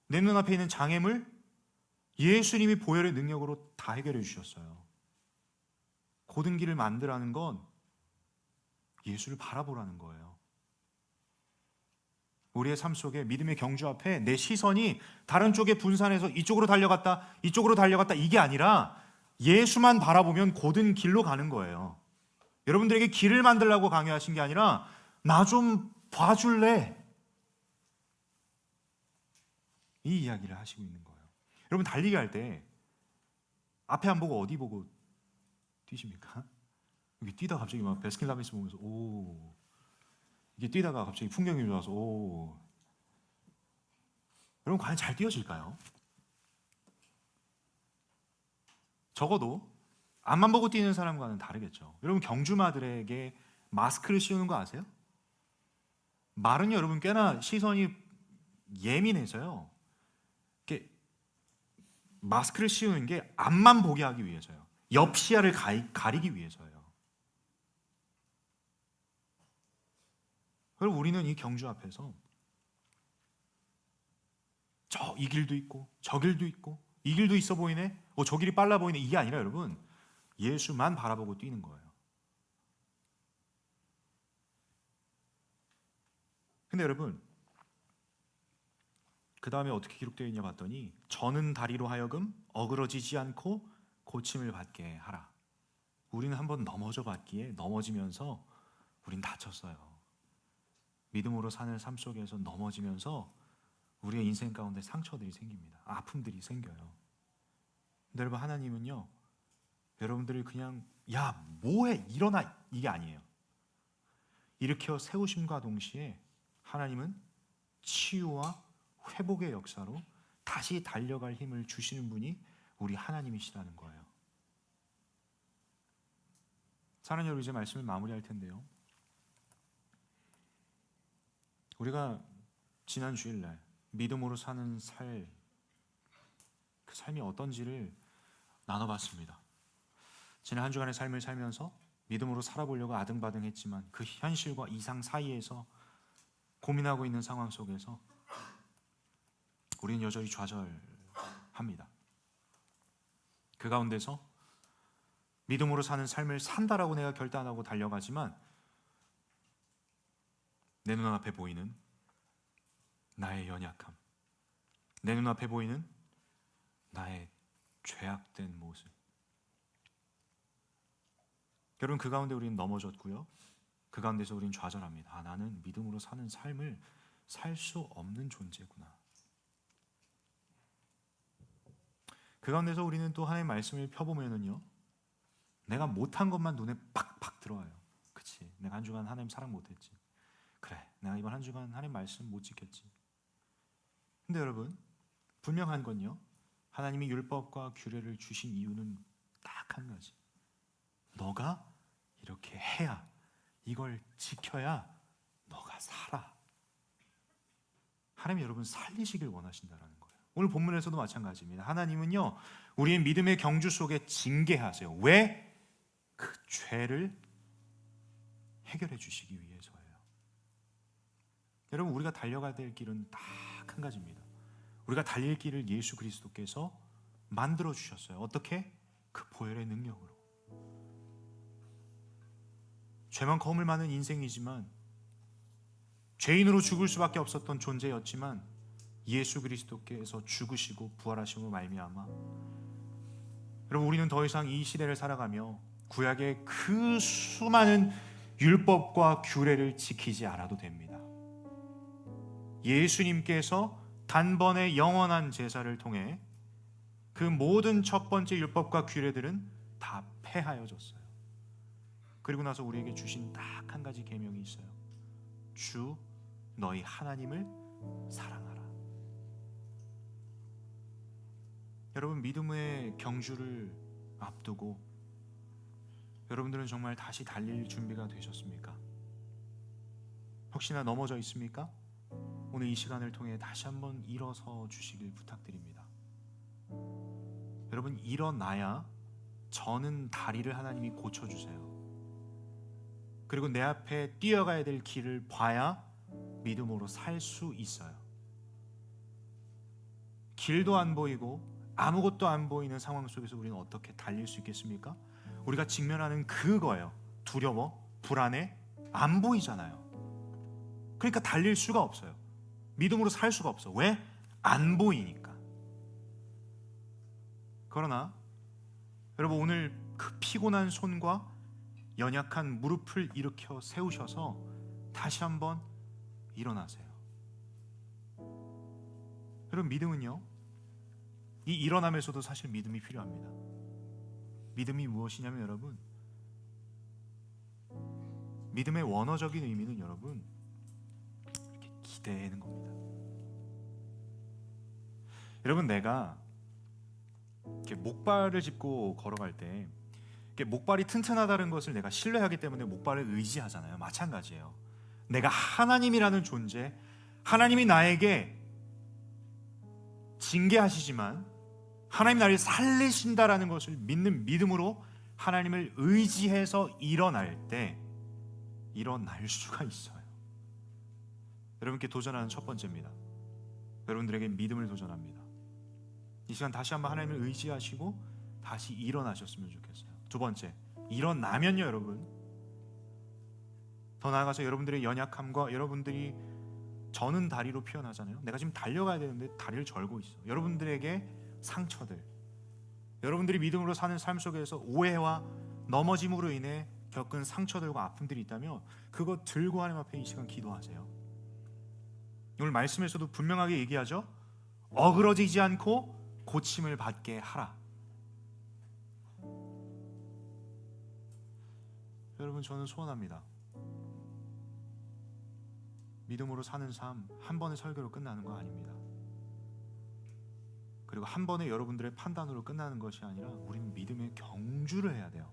A: 내 눈앞에 있는 장애물 예수님이 보혈의 능력으로 다 해결해 주셨어요. 고든 길을 만들라는 건 예수를 바라보라는 거예요. 우리의 삶 속에 믿음의 경주 앞에 내 시선이 다른 쪽에 분산해서 이쪽으로 달려갔다 이게 아니라 예수만 바라보면 고든 길로 가는 거예요. 여러분들에게 길을 만들라고 강요하신 게 아니라 나 좀 봐줄래? 이 이야기를 하시고 있는 거예요. 여러분 달리기 할 때 앞에 안 보고 어디 보고 뛰십니까? 여기 뛰다가 갑자기 막 베스킨라빈스 보면서 오, 이게 뛰다가 갑자기 풍경이 좋아서 오. 여러분 과연 잘 뛰어질까요? 적어도 앞만 보고 뛰는 사람과는 다르겠죠. 여러분 경주마들에게 마스크를 씌우는 거 아세요? 말은 여러분 꽤나 시선이 예민해서요. 이렇게 마스크를 씌우는 게 앞만 보게 하기 위해서요. 옆 시야를 가리기 위해서예요. 그리고 우리는 이 경주 앞에서 이 길도 있고 저 길도 있고 이 길도 있어 보이네, 저 길이 빨라 보이네, 이게 아니라 여러분 예수만 바라보고 뛰는 거예요. 근데 여러분 그 다음에 어떻게 기록되어 있냐 봤더니 저는 다리로 하여금 어그러지지 않고 고침을 받게 하라. 우리는 한번 넘어져 봤기에 넘어지면서 우린 다쳤어요. 믿음으로 사는 삶 속에서 넘어지면서 우리의 인생 가운데 상처들이 생깁니다. 아픔들이 생겨요. 근데 여러분 하나님은요, 여러분들을 그냥 야 뭐해 일어나 이게 아니에요. 일으켜 세우심과 동시에 하나님은 치유와 회복의 역사로 다시 달려갈 힘을 주시는 분이 우리 하나님이시라는 거예요. 사랑하는 여러분, 이제 말씀을 마무리할 텐데요, 우리가 지난 주일날 믿음으로 사는 그 삶이 어떤지를 나눠봤습니다. 지난 한 주간의 삶을 살면서 믿음으로 살아보려고 아등바등했지만 그 현실과 이상 사이에서 고민하고 있는 상황 속에서 우리는 여전히 좌절합니다. 그 가운데서 믿음으로 사는 삶을 산다라고 내가 결단하고 달려가지만 내 눈앞에 보이는 나의 연약함, 내 눈앞에 보이는 나의 죄악된 모습, 여러분 그 가운데 우리는 넘어졌고요, 그 가운데서 우리는 좌절합니다. 나는 믿음으로 사는 삶을 살 수 없는 존재구나. 그 가운데서 우리는 또 하나님의 말씀을 펴보면은요, 내가 못한 것만 눈에 팍팍 들어와요. 그치, 내가 한 주간 하나님 사랑 못했지. 그래, 내가 이번 한 주간 하나님 말씀 못 지켰지. 근데 여러분 분명한 건요, 하나님이 율법과 규례를 주신 이유는 딱 한 가지. 너가 이렇게 해야, 이걸 지켜야 너가 살아. 하나님이 여러분 살리시길 원하신다라는 거예요. 오늘 본문에서도 마찬가지입니다. 하나님은요, 우리의 믿음의 경주 속에 징계하세요. 왜? 그 죄를 해결해 주시기 위해서예요. 여러분 우리가 달려가야 될 길은 딱 한 가지입니다. 우리가 달릴 길을 예수 그리스도께서 만들어 주셨어요. 어떻게? 그 보혈의 능력으로. 죄만 거물 많은 인생이지만, 죄인으로 죽을 수밖에 없었던 존재였지만 예수 그리스도께서 죽으시고 부활하심으로 말미암아 여러분 우리는 더 이상 이 시대를 살아가며 구약의 그 수많은 율법과 규례를 지키지 않아도 됩니다. 예수님께서 단번에 영원한 제사를 통해 그 모든 첫 번째 율법과 규례들은 다 폐하여졌어요. 그리고 나서 우리에게 주신 딱 한 가지 계명이 있어요. 주 너희 하나님을 사랑하라. 여러분 믿음의 경주를 앞두고 여러분들은 정말 다시 달릴 준비가 되셨습니까? 혹시나 넘어져 있습니까? 오늘 이 시간을 통해 다시 한번 일어서 주시길 부탁드립니다. 여러분 일어나야 저는 다리를 하나님이 고쳐주세요. 그리고 내 앞에 뛰어가야 될 길을 봐야 믿음으로 살 수 있어요. 길도 안 보이고 아무것도 안 보이는 상황 속에서 우리는 어떻게 달릴 수 있겠습니까? 우리가 직면하는 그거예요. 두려워, 불안해, 안 보이잖아요. 그러니까 달릴 수가 없어요. 믿음으로 살 수가 없어. 왜? 안 보이니까. 그러나 여러분, 오늘 그 피곤한 손과 연약한 무릎을 일으켜 세우셔서 다시 한번 일어나세요. 여러분, 믿음은요, 이 일어남에서도 사실 믿음이 필요합니다. 믿음이 무엇이냐면 여러분, 믿음의 원어적인 의미는 여러분, 이렇게 기대는 겁니다. 여러분, 내가 이렇게 목발을 짚고 걸어갈 때 이렇게 목발이 튼튼하다는 것을 내가 신뢰하기 때문에 목발을 의지하잖아요. 마찬가지예요. 내가 하나님이라는 존재, 하나님이 나에게 징계하시지만 하나님 나를 살리신다라는 것을 믿는 믿음으로 하나님을 의지해서 일어날 때 일어날 수가 있어요. 여러분께 도전하는 첫 번째입니다. 여러분들에게 믿음을 도전합니다. 이 시간 다시 한번 하나님을 의지하시고 다시 일어나셨으면 좋겠어요. 두 번째, 일어나면요 여러분, 더 나아가서 여러분들의 연약함과 여러분들이 저는 다리로 표현하잖아요. 내가 지금 달려가야 되는데 다리를 절고 있어. 여러분들에게 상처들, 여러분들이 믿음으로 사는 삶 속에서 오해와 넘어짐으로 인해 겪은 상처들과 아픔들이 있다면 그거 들고 하나님 앞에 이 시간 기도하세요. 오늘 말씀에서도 분명하게 얘기하죠. 어그러지지 않고 고침을 받게 하라. 여러분, 저는 소원합니다. 믿음으로 사는 삶 한 번의 설교로 끝나는 거 아닙니다. 그리고 한 번의 여러분들의 판단으로 끝나는 것이 아니라 우리는 믿음의 경주를 해야 돼요.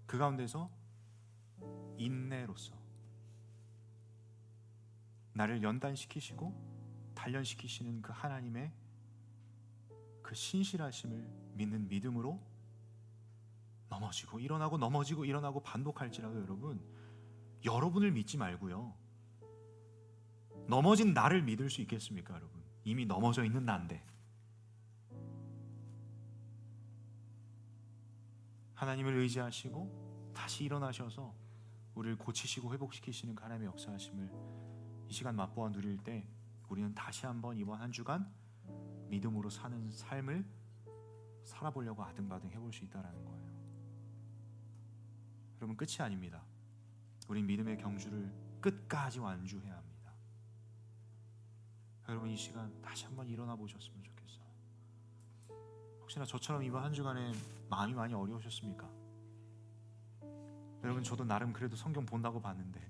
A: 그 가운데서 인내로서 나를 연단시키시고 단련시키시는 그 하나님의 그 신실하심을 믿는 믿음으로 넘어지고 일어나고 넘어지고 일어나고 반복할지라도 여러분을 믿지 말고요, 넘어진 나를 믿을 수 있겠습니까? 여러분, 이미 넘어져 있는 나인데. 하나님을 의지하시고 다시 일어나셔서 우리를 고치시고 회복시키시는 그 하나님의 역사하심을 이 시간 맛보아 누릴 때 우리는 다시 한번 이번 한 주간 믿음으로 사는 삶을 살아보려고 아등바등 해볼 수 있다는 거예요. 여러분, 끝이 아닙니다. 우린 믿음의 경주를 끝까지 완주해야 합니다. 여러분, 이 시간 다시 한번 일어나 보셨으면 좋겠어요. 혹시나 저처럼 이번 한 주간에 마음이 많이 어려우셨습니까? 여러분, 저도 나름 그래도 성경 본다고 봤는데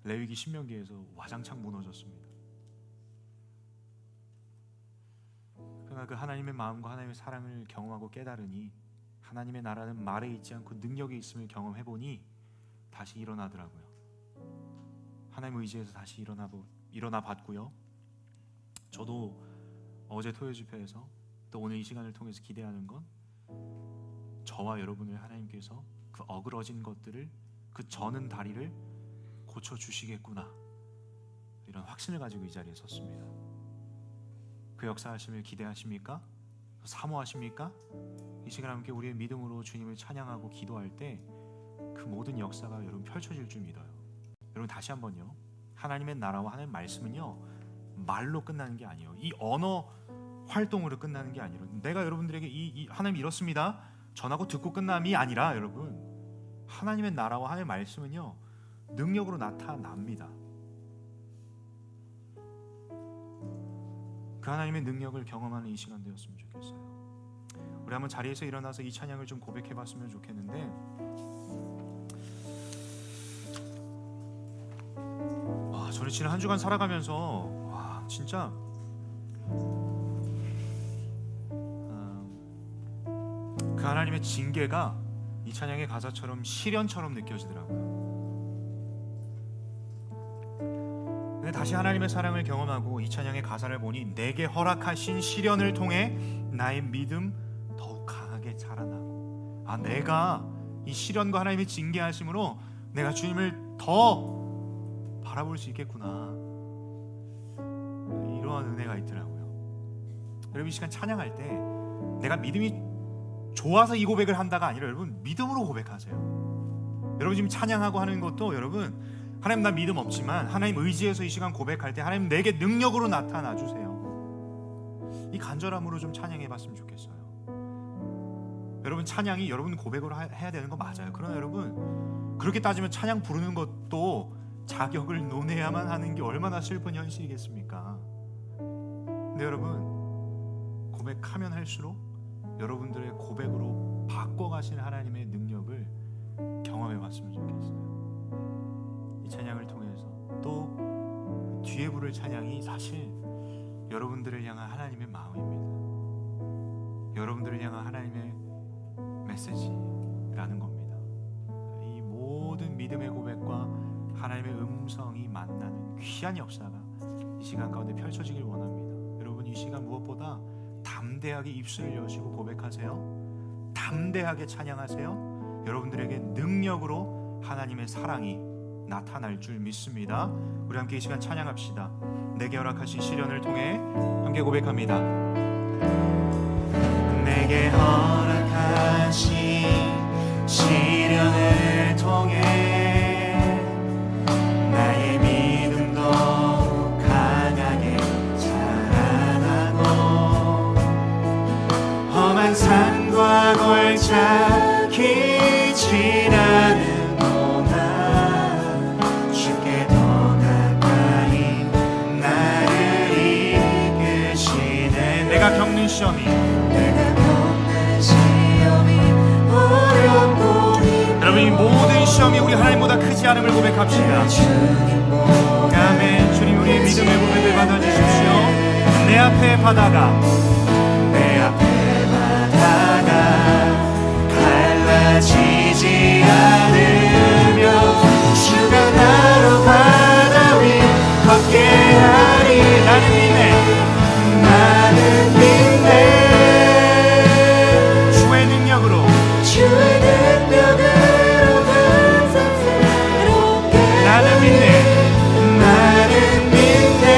A: 레위기 신명기에서 와장창 무너졌습니다. 그러나 그 하나님의 마음과 하나님의 사랑을 경험하고 깨달으니 하나님의 나라는 말에 있지 않고 능력에 있음을 경험해보니 다시 일어나더라고요. 하나님 의지해서 다시 일어나 봤고요. 저도 어제 토요 집회에서 또 오늘 이 시간을 통해서 기대하는 건 저와 여러분을 하나님께서 그 어그러진 것들을, 그 저는 다리를 고쳐주시겠구나, 이런 확신을 가지고 이 자리에 섰습니다. 그 역사하심을 기대하십니까? 사모하십니까? 이 시간 함께 우리의 믿음으로 주님을 찬양하고 기도할 때 그 모든 역사가 여러분 펼쳐질 줄 믿어요. 여러분, 다시 한번요, 하나님의 나라와 하나님의 말씀은요 말로 끝나는 게 아니에요. 이 언어 활동으로 끝나는 게 아니라 내가 여러분들에게 이 하나님 이렇습니다 전하고 듣고 끝남이 아니라 여러분, 하나님의 나라와 하나님의 말씀은요 능력으로 나타납니다. 그 하나님의 능력을 경험하는 이 시간 되었으면 좋겠어요. 우리 한번 자리에서 일어나서 이 찬양을 좀 고백해봤으면 좋겠는데, 저는 지난 한 주간 살아가면서 진짜 그 하나님의 징계가 이 찬양의 가사처럼 시련처럼 느껴지더라고요. 근데 다시 하나님의 사랑을 경험하고 이 찬양의 가사를 보니 내게 허락하신 시련을 통해 나의 믿음 더욱 강하게 자라나고, 내가 이 시련과 하나님의 징계하심으로 내가 주님을 더 바라볼 수 있겠구나, 이러한 은혜가 있더라고요. 여러분, 이 시간 찬양할 때 내가 믿음이 좋아서 이 고백을 한다가 아니라 여러분 믿음으로 고백하세요. 여러분 지금 찬양하고 하는 것도 여러분, 하나님 나 믿음 없지만 하나님 의지해서 이 시간 고백할 때 하나님 내게 능력으로 나타나 주세요. 이 간절함으로 좀 찬양해 봤으면 좋겠어요. 여러분 찬양이 여러분 고백으로 해야 되는 거 맞아요. 그러나 여러분 그렇게 따지면 찬양 부르는 것도 자격을 논해야만 하는 게 얼마나 슬픈 현실이겠습니까? 근데 여러분 고백하면 할수록 여러분들의 고백으로 바꿔가신 하나님의 능력을 경험해 봤으면 좋겠어요. 이 찬양을 통해서 또 그 뒤에 부를 찬양이 사실 여러분들을 향한 하나님의 마음입니다. 여러분들을 향한 하나님의 메시지라는 겁니다. 이 모든 믿음의 고백과 하나님의 음성이 만나는 귀한 역사가 이 시간 가운데 펼쳐지길 원합니다. 여러분 이 시간 무엇보다 담대하게 입술을 여시고 고백하세요. 담대하게 찬양하세요. 여러분들에게 능력으로 하나님의 사랑이 나타날 줄 믿습니다. 우리 함께 이 시간 찬양합시다. 내게 허락하신 시련을 통해 함께 고백합니다. 내게 허락하신 시련을 통해 나의 믿음 더욱 강하게 자라나고 험한 산과 골짜기 지나는 동안 주께 더 가까이 나를 이끄시네. 내가 겪는 시험이 여러분 이 모든 시험이 우리 하나님보다 크지 않음을 고백합시다. 아멘. 주님 우리의 믿음의 고백을 받아주십시오. 내 앞에 바다가 갈라지지 않으며 주가 나로 바다 위 걷게 하리. 나는 믿네. 나는 믿네. 주의 능력으로 나는 믿네. 나는 믿네.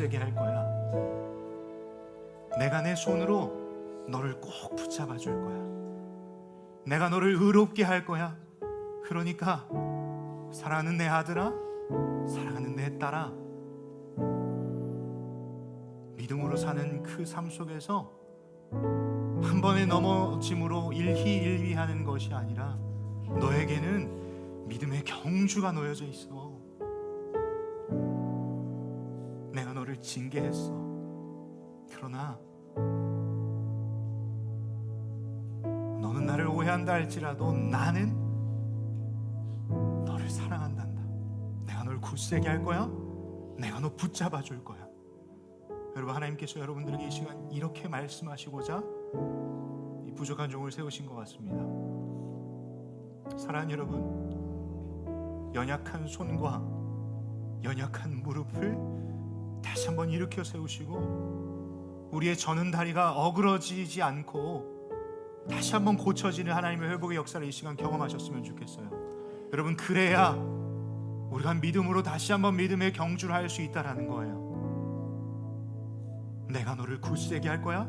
A: 굳세게 할 거야. 내가 내 손으로 너를 꼭 붙잡아 줄 거야. 내가 너를 의롭게 할 거야. 그러니까 사랑하는 내 아들아, 사랑하는 내 딸아, 믿음으로 사는 그 삶 속에서 한 번의 넘어짐으로 일희일비하는 것이 아니라 너에게는 믿음의 경주가 놓여져 있어. 내가 너를 징계했어. 그러나 너는 나를 오해한다 할지라도 나는 너를 사랑한단다. 내가 널 굳세게 할 거야. 내가 너 붙잡아 줄 거야. 여러분, 하나님께서 여러분들에게 이 시간 이렇게 말씀하시고자 이 부족한 종을 세우신 것 같습니다. 사랑하는 여러분, 연약한 손과 연약한 무릎을 다시 한번 일으켜 세우시고 우리의 저는 다리가 어그러지지 않고 다시 한번 고쳐지는 하나님의 회복의 역사를 이 시간 경험하셨으면 좋겠어요. 여러분, 그래야 우리가 믿음으로 다시 한번 믿음의 경주를 할 수 있다라는 거예요. 내가 너를 굳세게 할 거야.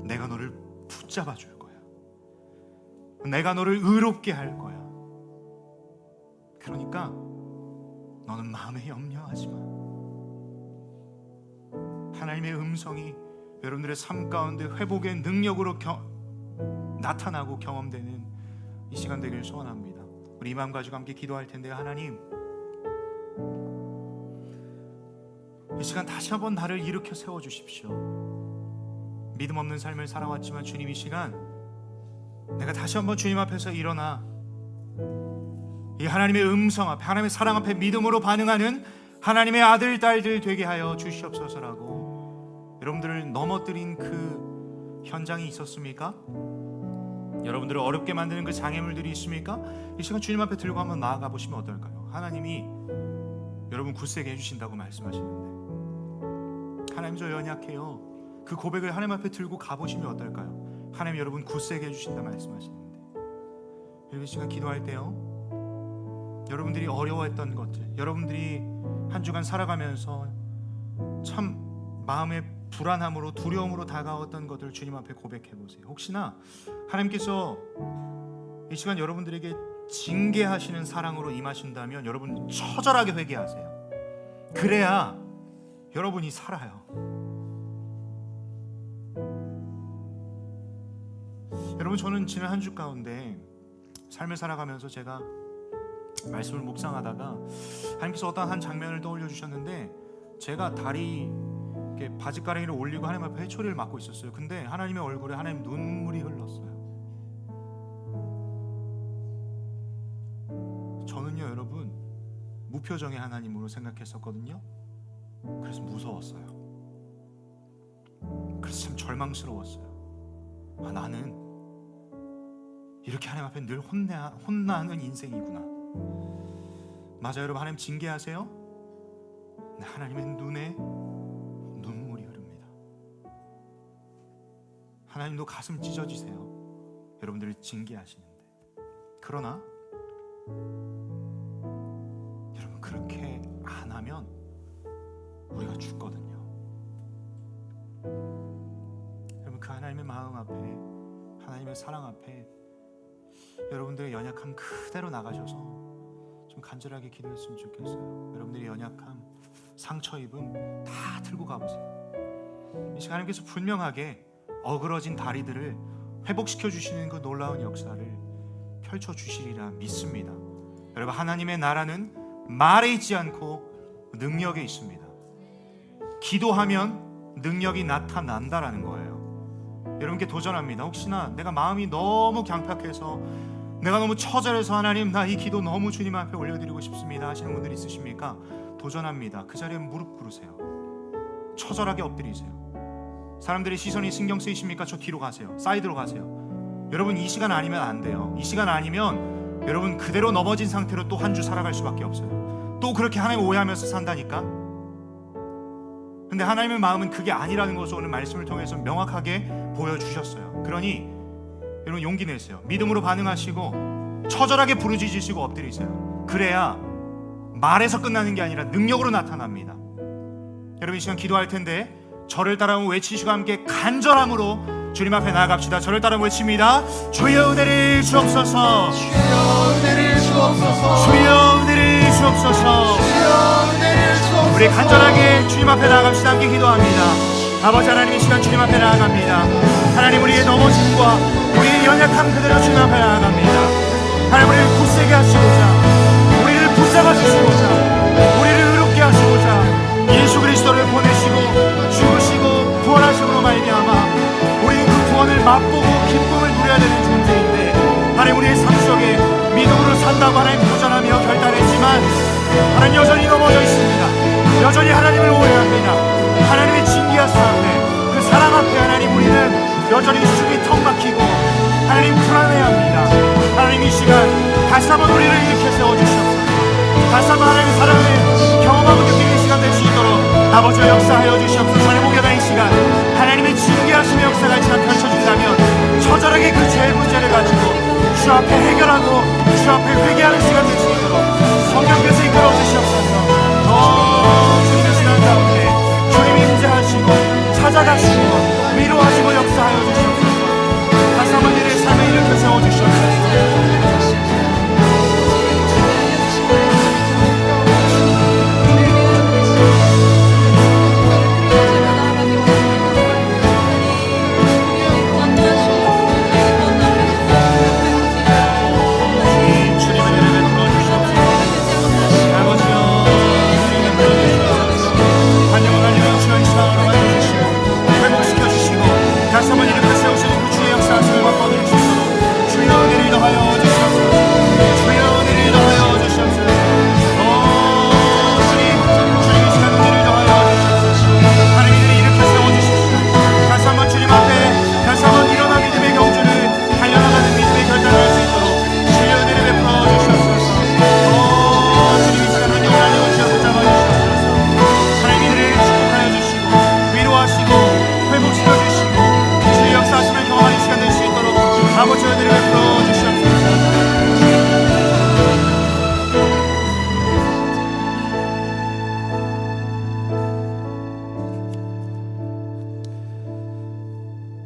A: 내가 너를 붙잡아 줄 거야. 내가 너를 의롭게 할 거야. 그러니까 너는 마음에 염려하지 마. 하나님의 음성이 여러분들의 삶 가운데 회복의 능력으로 나타나고 경험되는 이 시간 되길 소원합니다. 우리 이 마음 가지고 함께 기도할 텐데요. 하나님, 이 시간 다시 한번 나를 일으켜 세워주십시오. 믿음 없는 삶을 살아왔지만 주님, 이 시간 내가 다시 한번 주님 앞에서 일어나 이 하나님의 음성 앞에, 하나님의 사랑 앞에 믿음으로 반응하는 하나님의 아들, 딸들 되게 하여 주시옵소서라고 여러분들을 넘어뜨린 그 현장이 있었습니까? 여러분들을 어렵게 만드는 그 장애물들이 있습니까? 이 시간 주님 앞에 들고 한번 나아가 보시면 어떨까요? 하나님이 여러분 굳세게 해주신다고 말씀하시는데, 하나님 저 연약해요. 그 고백을 하나님 앞에 들고 가보시면 어떨까요? 하나님 여러분 굳세게 해주신다 말씀하시는데, 여러분 이 시간 기도할 때요, 여러분들이 어려워했던 것들, 여러분들이 한 주간 살아가면서 참 마음의 불안함으로 두려움으로 다가왔던 것들 주님 앞에 고백해 보세요. 혹시나 하나님께서 이 시간 여러분들에게 징계하시는 사랑으로 임하신다면 여러분 처절하게 회개하세요. 그래야 여러분이 살아요. 여러분, 저는 지난 한 주 가운데 삶을 살아가면서 제가 말씀을 묵상하다가 하나님께서 어떤 한 장면을 떠올려 주셨는데, 제가 다리 이렇게 바지가랑이를 올리고 하나님 앞에 회초리를 맞고 있었어요. 근데 하나님의 얼굴에 하나님 눈물이 흘렀어요. 저는요 여러분 무표정의 하나님으로 생각했었거든요. 그래서 무서웠어요. 그래서 참 절망스러웠어요. 아, 나는 이렇게 하나님 앞에 늘 혼나는 인생이구나. 맞아요 여러분, 하나님 징계하세요. 네, 하나님의 눈에 눈물이 흐릅니다. 하나님도 가슴 찢어지세요. 여러분들을 징계하시는데. 그러나 여러분 그렇게 안 하면 우리가 죽거든요. 여러분 그 하나님의 마음 앞에, 하나님의 사랑 앞에 여러분들의 연약함 그대로 나가셔서 좀 간절하게 기도했으면 좋겠어요. 여러분들의 연약함, 상처 입음 다 들고 가보세요. 이 시간 하나님께서 분명하게 어그러진 다리들을 회복시켜 주시는 그 놀라운 역사를 펼쳐 주시리라 믿습니다. 여러분, 하나님의 나라는 말에 있지 않고 능력에 있습니다. 기도하면 능력이 나타난다라는 거예요. 여러분께 도전합니다. 혹시나 내가 마음이 너무 강팍해서, 내가 너무 처절해서 하나님 나 이 기도 너무 주님 앞에 올려드리고 싶습니다 하시는 분들 있으십니까? 도전합니다. 그 자리에 무릎 꿇으세요. 처절하게 엎드리세요. 사람들의 시선이 신경 쓰이십니까? 저 뒤로 가세요. 사이드로 가세요. 여러분 이 시간 아니면 안 돼요. 이 시간 아니면 여러분 그대로 넘어진 상태로 또 한 주 살아갈 수밖에 없어요. 또 그렇게 하나님 오해하면서 산다니까. 근데 하나님의 마음은 그게 아니라는 것을 오늘 말씀을 통해서 명확하게 보여주셨어요. 그러니 여러분 용기 내세요. 믿음으로 반응하시고 처절하게 부르짖으시고 엎드리세요. 그래야 말에서 끝나는 게 아니라 능력으로 나타납니다. 여러분 이 시간 기도할 텐데 저를 따라하면 외치시고 함께 간절함으로 주님 앞에 나아갑시다. 저를 따라 외칩니다. 주여 은혜를 주옵소서.
B: 주여 은혜를 주옵소서.
A: 주여 은혜를 주옵소서.
B: 주여 은혜를 주옵소서.
A: 우리 간절하게 주님 앞에 나아갑시다. 함께 기도합니다. 아버지 하나님 이 시간 주님 앞에 나아갑니다. 하나님 우리의 넘어짐과 우리의 연약함 그대로 주님 앞에 나아갑니다. 하나님 우리를 굳세게 하시고자, 우리를 붙잡아 주시고자, 우리를 의롭게 하시고자 예수 그리스도를 보내시고 죽으시고 부활하심으로 말미암아 우리는 그 구원을 맛보고 기쁨을 누려야 되는 존재인데, 하나님 우리의 삶 속에 믿음으로 산다고 하나님 도전하며 결단했지만 하나님 여전히 넘어져 있습니다. 여전히 하나님을 오해합니다. 하나님의 징계하사 앞에, 그 사랑 앞에 하나님 우리는 여전히 숨이 턱 막히고 하나님 불안해합니다. 하나님 이 시간 다시 한번 우리를 일으켜 세워주시옵소서. 다시 한번 하나님의 사랑을 경험하고 느끼는 시간 될 수 있도록 아버지와 역사하여 주시옵소서. 하나님 목요일 이 시간 하나님의 징계하심의 역사가 이 시간 펼쳐진다면 처절하게 그 죄의 문제를 가지고 주 앞에 해결하고 주 앞에 회개하는 시간 될 수 있도록 성령께서 이끌어 주시옵소서. 주님의 시간 가운데 주님이 임재하시고 찾아가시고 위로하시고 역사하여 주시옵소서. 다시 한번 이를 삶에 일으켜 세워주시옵소서. 다시 한번 일으켜 세우시는 그 주의 역사하심을 맛보는 주시옵소서. 주여 은혜를 더하여 주시옵소서. 주여 은혜를 더하여 주시옵소서. 주님 이 시간 은혜를 더하여 주시옵소서. 하나님을 일으켜 세워주십시오. 다시 한번 주님 앞에 다시 한번 일어나 믿음의 경주를 달려나가는 믿음의 결단을 할 수 있도록 주여 은혜를 베풀어 주시옵소서. 주님 이 시간 하나님을 알려 주시옵소서. 잡아주시옵소서. 하나님의 은혜를 축복하여 주시고 위로하시고 회복시켜 주시고 주의 역사하심을 경험하는 시간 될 수 있도록 아버지의 은혜를 베풀어 주시옵소서.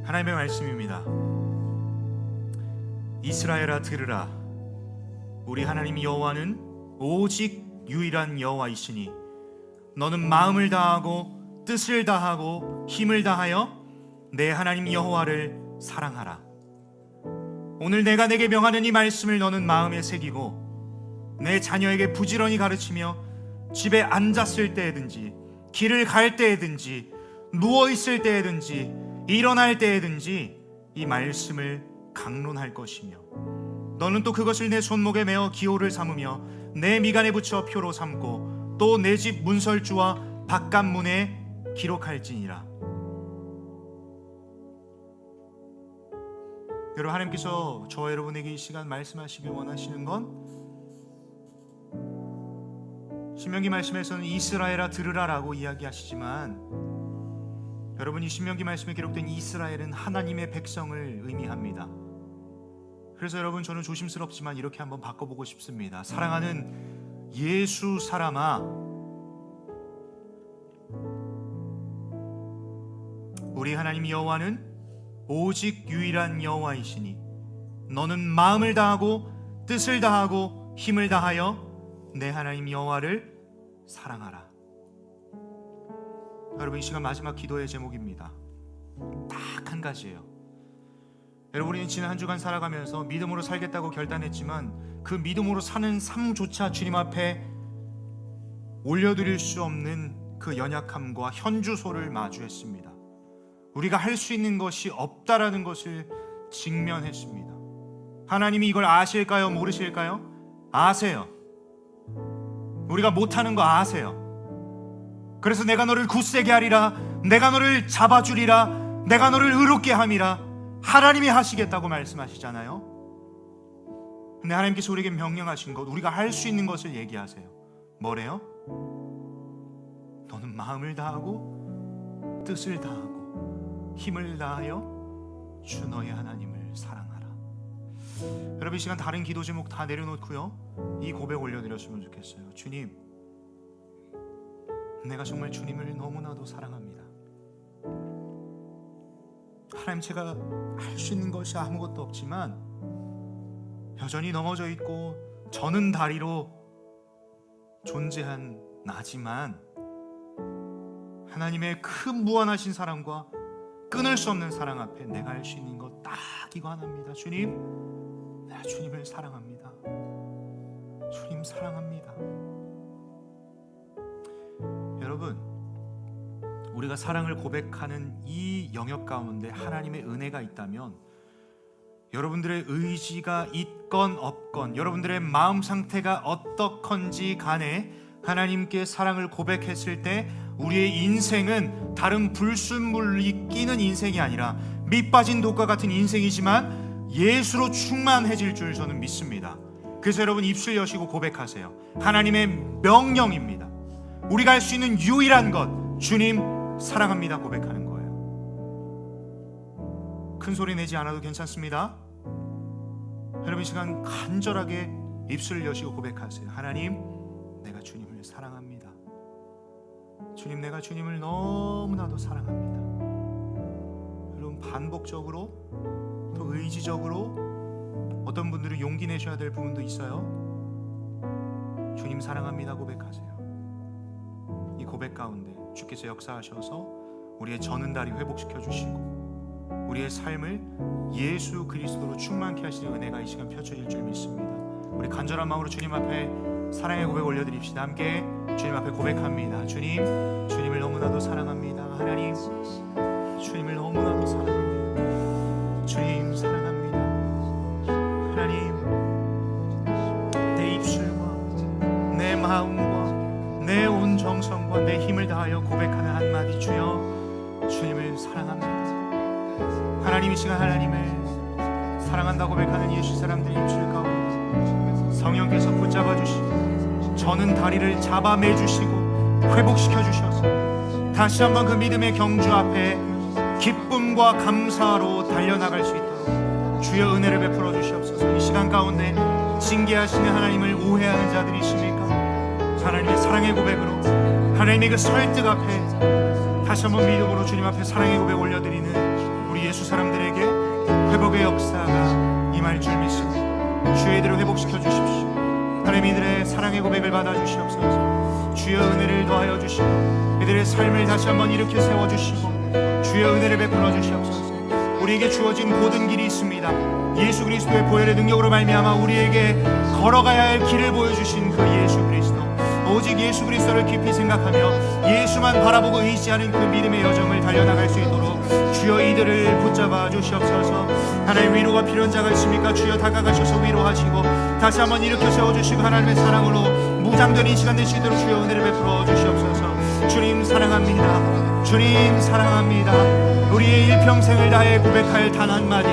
A: 하나님의 말씀입니다. 이스라엘아 들으라. 우리 하나님 여호와는 오직 유일한 여호와이시니 너는 마음을 다하고 뜻을 다하고 힘을 다하여 내 하나님 여호와를 사랑하라. 오늘 내가 내게 명하는 이 말씀을 너는 마음에 새기고 내 자녀에게 부지런히 가르치며 집에 앉았을 때에든지 길을 갈 때에든지 누워있을 때에든지 일어날 때에든지 이 말씀을 강론할 것이며 너는 또 그것을 내 손목에 메어 기호를 삼으며 내 미간에 붙여 표로 삼고 또 내 집 문설주와 바깥문에 기록할지니라. 여러분 하나님께서 저와 여러분에게 이 시간 말씀하시길 원하시는 건 신명기 말씀에서는 이스라엘아 들으라라고 이야기하시지만 여러분 이 신명기 말씀에 기록된 이스라엘은 하나님의 백성을 의미합니다. 그래서 여러분 저는 조심스럽지만 이렇게 한번 바꿔보고 싶습니다. 사랑하는 예수 사람아, 우리 하나님 여호와는 오직 유일한 여호와이시니 너는 마음을 다하고 뜻을 다하고 힘을 다하여 내 하나님 여호와를 사랑하라. 여러분 이 시간 마지막 기도의 제목입니다. 딱 한 가지예요. 여러분 우리는 지난 한 주간 살아가면서 믿음으로 살겠다고 결단했지만 그 믿음으로 사는 삶조차 주님 앞에 올려드릴 수 없는 그 연약함과 현주소를 마주했습니다. 우리가 할 수 있는 것이 없다라는 것을 직면했습니다. 하나님이 이걸 아실까요? 모르실까요? 아세요. 우리가 못하는 거 아세요. 그래서 내가 너를 굳세게 하리라, 내가 너를 잡아주리라, 내가 너를 의롭게 함이라 하나님이 하시겠다고 말씀하시잖아요. 근데 하나님께서 우리에게 명령하신 것, 우리가 할 수 있는 것을 얘기하세요. 뭐래요? 너는 마음을 다하고 뜻을 다하고 힘을 다하여 주 너의 하나님을 사랑하라. 여러분 이 시간 다른 기도 제목 다 내려놓고요 이 고백 올려드렸으면 좋겠어요. 주님, 내가 정말 주님을 너무나도 사랑합니다. 하나님, 제가 할 수 있는 것이 아무것도 없지만 여전히 넘어져 있고 저는 다리로 존재한 나지만 하나님의 큰 무한하신 사랑과 끊을 수 없는 사랑 앞에 내가 할 수 있는 것 딱 이거 하나입니다. 주님, 내가 주님을 사랑합니다. 주님 사랑합니다. 여러분, 우리가 사랑을 고백하는 이 영역 가운데 하나님의 은혜가 있다면 여러분들의 의지가 있건 없건, 여러분들의 마음 상태가 어떻건지 간에 하나님께 사랑을 고백했을 때 우리의 인생은 다른 불순물이 끼는 인생이 아니라 밑 빠진 독과 같은 인생이지만 예수로 충만해질 줄 저는 믿습니다. 그래서 여러분, 입술 여시고 고백하세요. 하나님의 명령입니다. 우리가 할 수 있는 유일한 것, 주님 사랑합니다 고백하는 거예요. 큰 소리 내지 않아도 괜찮습니다. 여러분, 이 시간 간절하게 입술을 여시고 고백하세요. 하나님, 내가 주님을 사랑합니다. 주님, 내가 주님을 너무나도 사랑합니다. 여러분, 반복적으로 또 의지적으로 어떤 분들은 용기 내셔야 될 부분도 있어요. 주님 사랑합니다 고백하세요. 이 고백 가운데 주께서 역사하셔서 우리의 저는 다리 회복시켜 주시고 우리의 삶을 예수 그리스도로 충만케 하시는 은혜가 이 시간 펼쳐질 줄 믿습니다. 우리 간절한 마음으로 주님 앞에 사랑의 고백 올려드립시다. 함께 주님 앞에 고백합니다. 주님, 주님을 너무나도 사랑합니다. 하나님, 주님을 너무나도 사랑합니다. 주님 사랑합니다. 하나님, 내 입술과 내 마음과 내 온 정성과 내 힘을 다하여 고백하는 한마디, 주여 주님을 사랑합니다. 하나님, 이 시간 하나님을 사랑한다 고백하는 예수 사람들 입술 가운데 성령께서 붙잡아 주시고 저는 다리를 잡아 매주시고 회복시켜 주셔서 다시 한번 그 믿음의 경주 앞에 기쁨과 감사로 달려나갈 수 있도록 주여 은혜를 베풀어 주시옵소서. 이 시간 가운데 징계하시는 하나님을 오해하는 자들이 있습니까? 하나님의 사랑의 고백으로 하나님의 그 설득 앞에 다시 한번 믿음으로 주님 앞에 사랑의 고백 올려드리는 우리 예수 사람들에게 회복의 역사가 임할 줄 믿습니다. 주의 이들을 회복시켜 주십시오. 하나님, 이들의 사랑의 고백을 받아 주시옵소서. 주여 은혜를 더하여 주시고 이들의 삶을 다시 한번 일으켜 세워주시고 주여 은혜를 베풀어 주시옵소서. 우리에게 주어진 모든 길이 있습니다. 예수 그리스도의 보혈의 능력으로 말미암아 우리에게 걸어가야 할 길을 보여주신 그 예수 그리스도, 오직 예수 그리스도를 깊이 생각하며 예수만 바라보고 의지하는 그 믿음의 여정을 달려나갈 수 있도록 주여 이들을 붙잡아 주시옵소서. 하나님, 위로가 필요한 자가 있습니까? 주여 다가가셔서 위로하시고 다시 한번 일으켜 세워주시고 하나님의 사랑으로 무장된 이 시간 되시도록 주여 은혜를 베풀어 주시옵소서. 주님 사랑합니다. 주님 사랑합니다. 우리의 일평생을 다해 고백할 단 한마디,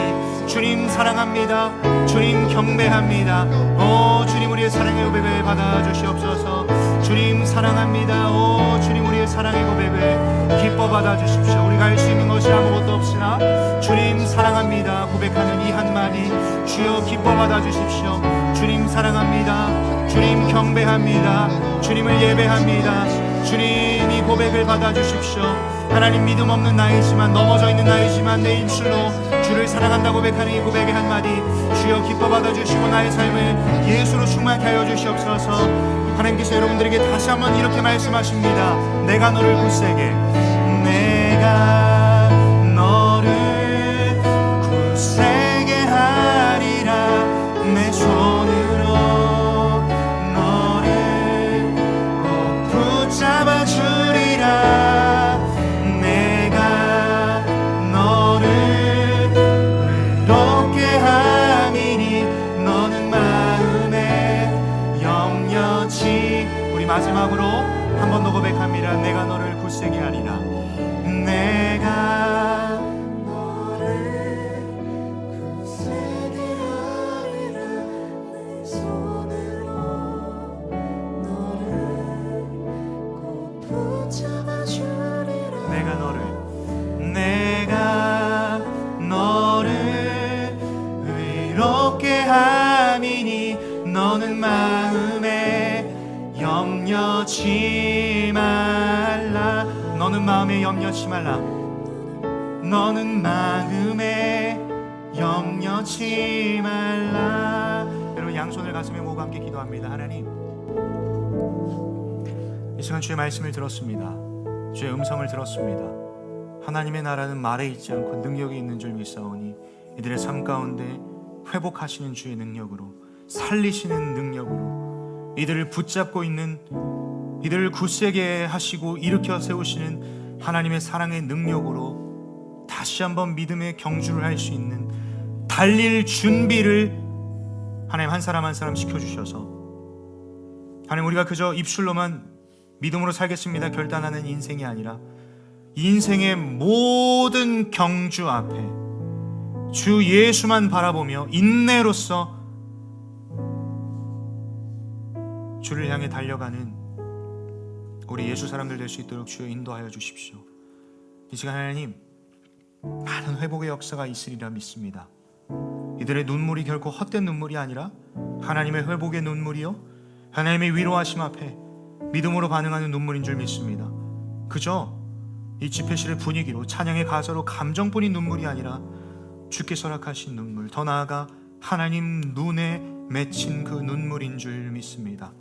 A: 주님 사랑합니다. 주님 경배합니다. 오 주님, 우리의 사랑의 고백을 받아 주시옵소서. 주님 사랑합니다. 오 주님, 우리의 사랑의 고백을 기뻐 받아 주십시오. 우리가 할 수 있는 것이 아무것도 없으나 주님 사랑합니다 고백하는 이 한마디 주여 기뻐 받아 주십시오. 주님 사랑합니다. 주님 경배합니다. 주님을 예배합니다. 주님, 이 고백을 받아 주십시오. 하나님, 믿음 없는 나이지만, 넘어져 있는 나이지만 내 입술로 주를 사랑한다 고백하는 이 고백의 한마디 주여 기뻐 받아 주시고 나의 삶을 예수로 충만케 하여 주시옵소서. 하나님께서 여러분들에게 다시 한번 이렇게 말씀하십니다. 내가 너를 굳세게, 내가 너를 굳세게 하리라. 내 손으로 너를 꼭 붙잡아 주리라. 내가 너를 의롭게 함이니 너는 마음에 염려치. 우리 마지막으로 한 번 더 고백합니다. 내가 너를 굳세게 하리라. 내가 너를 굳세게 하리라. 내 손으로 너를 꼭 붙잡아 주리라. 내가 너를 의롭게 함이니 너는 마음에 염려치 마. 너는 마음에 염려치 말라. 너는 마음에 염려치 말라. 여러분 양손을 가슴에 모으고 함께 기도합니다. 하나님, 이 시간 주의 말씀을 들었습니다. 주의 음성을 들었습니다. 하나님의 나라는 말에 있지 않고 능력이 있는 줄 믿사오니 이들의 삶 가운데 회복하시는 주의 능력으로, 살리시는 능력으로, 이들을 붙잡고 있는, 이들을 굳세게 하시고 일으켜 세우시는 하나님의 사랑의 능력으로 다시 한번 믿음의 경주를 할 수 있는 달릴 준비를 하나님 한 사람 한 사람 시켜주셔서, 하나님 우리가 그저 입술로만 믿음으로 살겠습니다 결단하는 인생이 아니라 인생의 모든 경주 앞에 주 예수만 바라보며 인내로써 주를 향해 달려가는 우리 예수 사람들 될 수 있도록 주여 인도하여 주십시오. 이 시간 하나님, 많은 회복의 역사가 있으리라 믿습니다. 이들의 눈물이 결코 헛된 눈물이 아니라 하나님의 회복의 눈물이요, 하나님의 위로하심 앞에 믿음으로 반응하는 눈물인 줄 믿습니다. 그저 이 집회실의 분위기로, 찬양의 가사로 감정뿐인 눈물이 아니라 주께서 허락하신 눈물, 더 나아가 하나님 눈에 맺힌 그 눈물인 줄 믿습니다.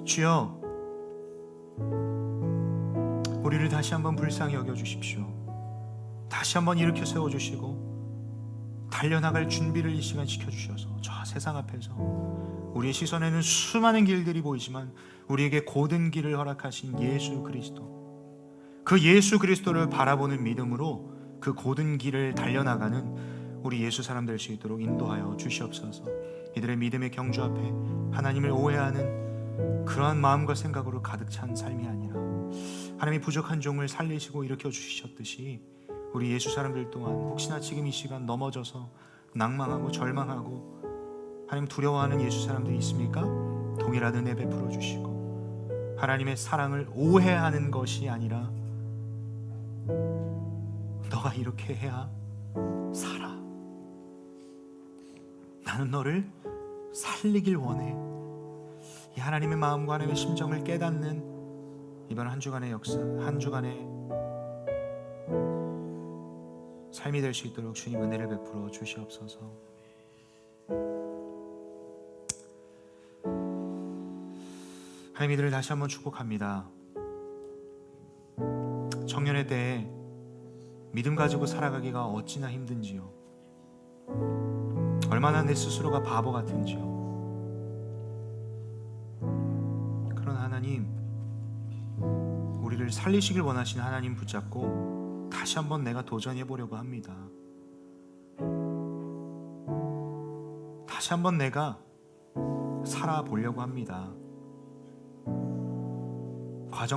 A: 주여, 우리를 다시 한번 불쌍히 여겨주십시오. 다시 한번 일으켜 세워주시고 달려나갈 준비를 이 시간 시켜주셔서 저 세상 앞에서 우리의 시선에는 수많은 길들이 보이지만 우리에게 고든 길을 허락하신 예수 그리스도, 그 예수 그리스도를 바라보는 믿음으로 그 고든 길을 달려나가는 우리 예수 사람 될 수 있도록 인도하여 주시옵소서. 이들의 믿음의 경주 앞에 하나님을 오해하는 그러한 마음과 생각으로 가득 찬 삶이 아니라 하나님이 부족한 종을 살리시고 일으켜 주셨듯이 우리 예수 사람들 또한 혹시나 지금 이 시간 넘어져서 낭망하고 절망하고 하나님 두려워하는 예수 사람들이 있습니까? 동일한 은혜 베풀어 주시고 하나님의 사랑을 오해하는 것이 아니라 너가 이렇게 해야 살아, 나는 너를 살리길 원해, 이 하나님의 마음과 하나님의 심정을 깨닫는 이번 한 주간의 역사, 한 주간의 삶이 될 수 있도록 주님 은혜를 베풀어 주시옵소서. 하나님, 이들을 다시 한번 축복합니다. 청년의 때에 믿음 가지고 살아가기가 어찌나 힘든지요, 얼마나 내 스스로가 바보 같은지요. 그러나 하나님, 우리를 살리시길 원하시는 하나님 붙잡고 다시 한번 내가 도전해 보려고 합니다. 다시 한번 내가 살아보려고 합니다.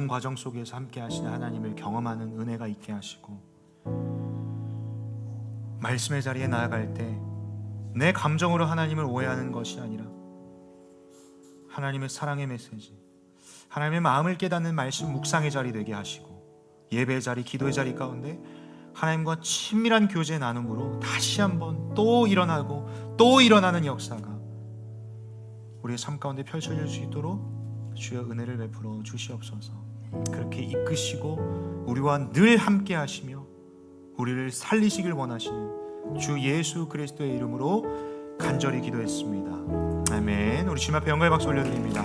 A: 과정 속에서 함께 하시는 하나님을 경험하는 은혜가 있게 하시고, 말씀의 자리에 나아갈 때 내 감정으로 하나님을 오해하는 것이 아니라 하나님의 사랑의 메시지, 하나님의 마음을 깨닫는 말씀 묵상의 자리 되게 하시고, 예배의 자리, 기도의 자리 가운데 하나님과 친밀한 교제 나눔으로 다시 한번 또 일어나고 또 일어나는 역사가 우리의 삶 가운데 펼쳐질 수 있도록 주여 은혜를 베풀어 주시옵소서. 그렇게 이끄시고 우리와 늘 함께 하시며 우리를 살리시길 원하시는 주 예수 그리스도의 이름으로 간절히 기도했습니다. 아멘. 우리 주님 앞에 영광의 박수 올려드립니다.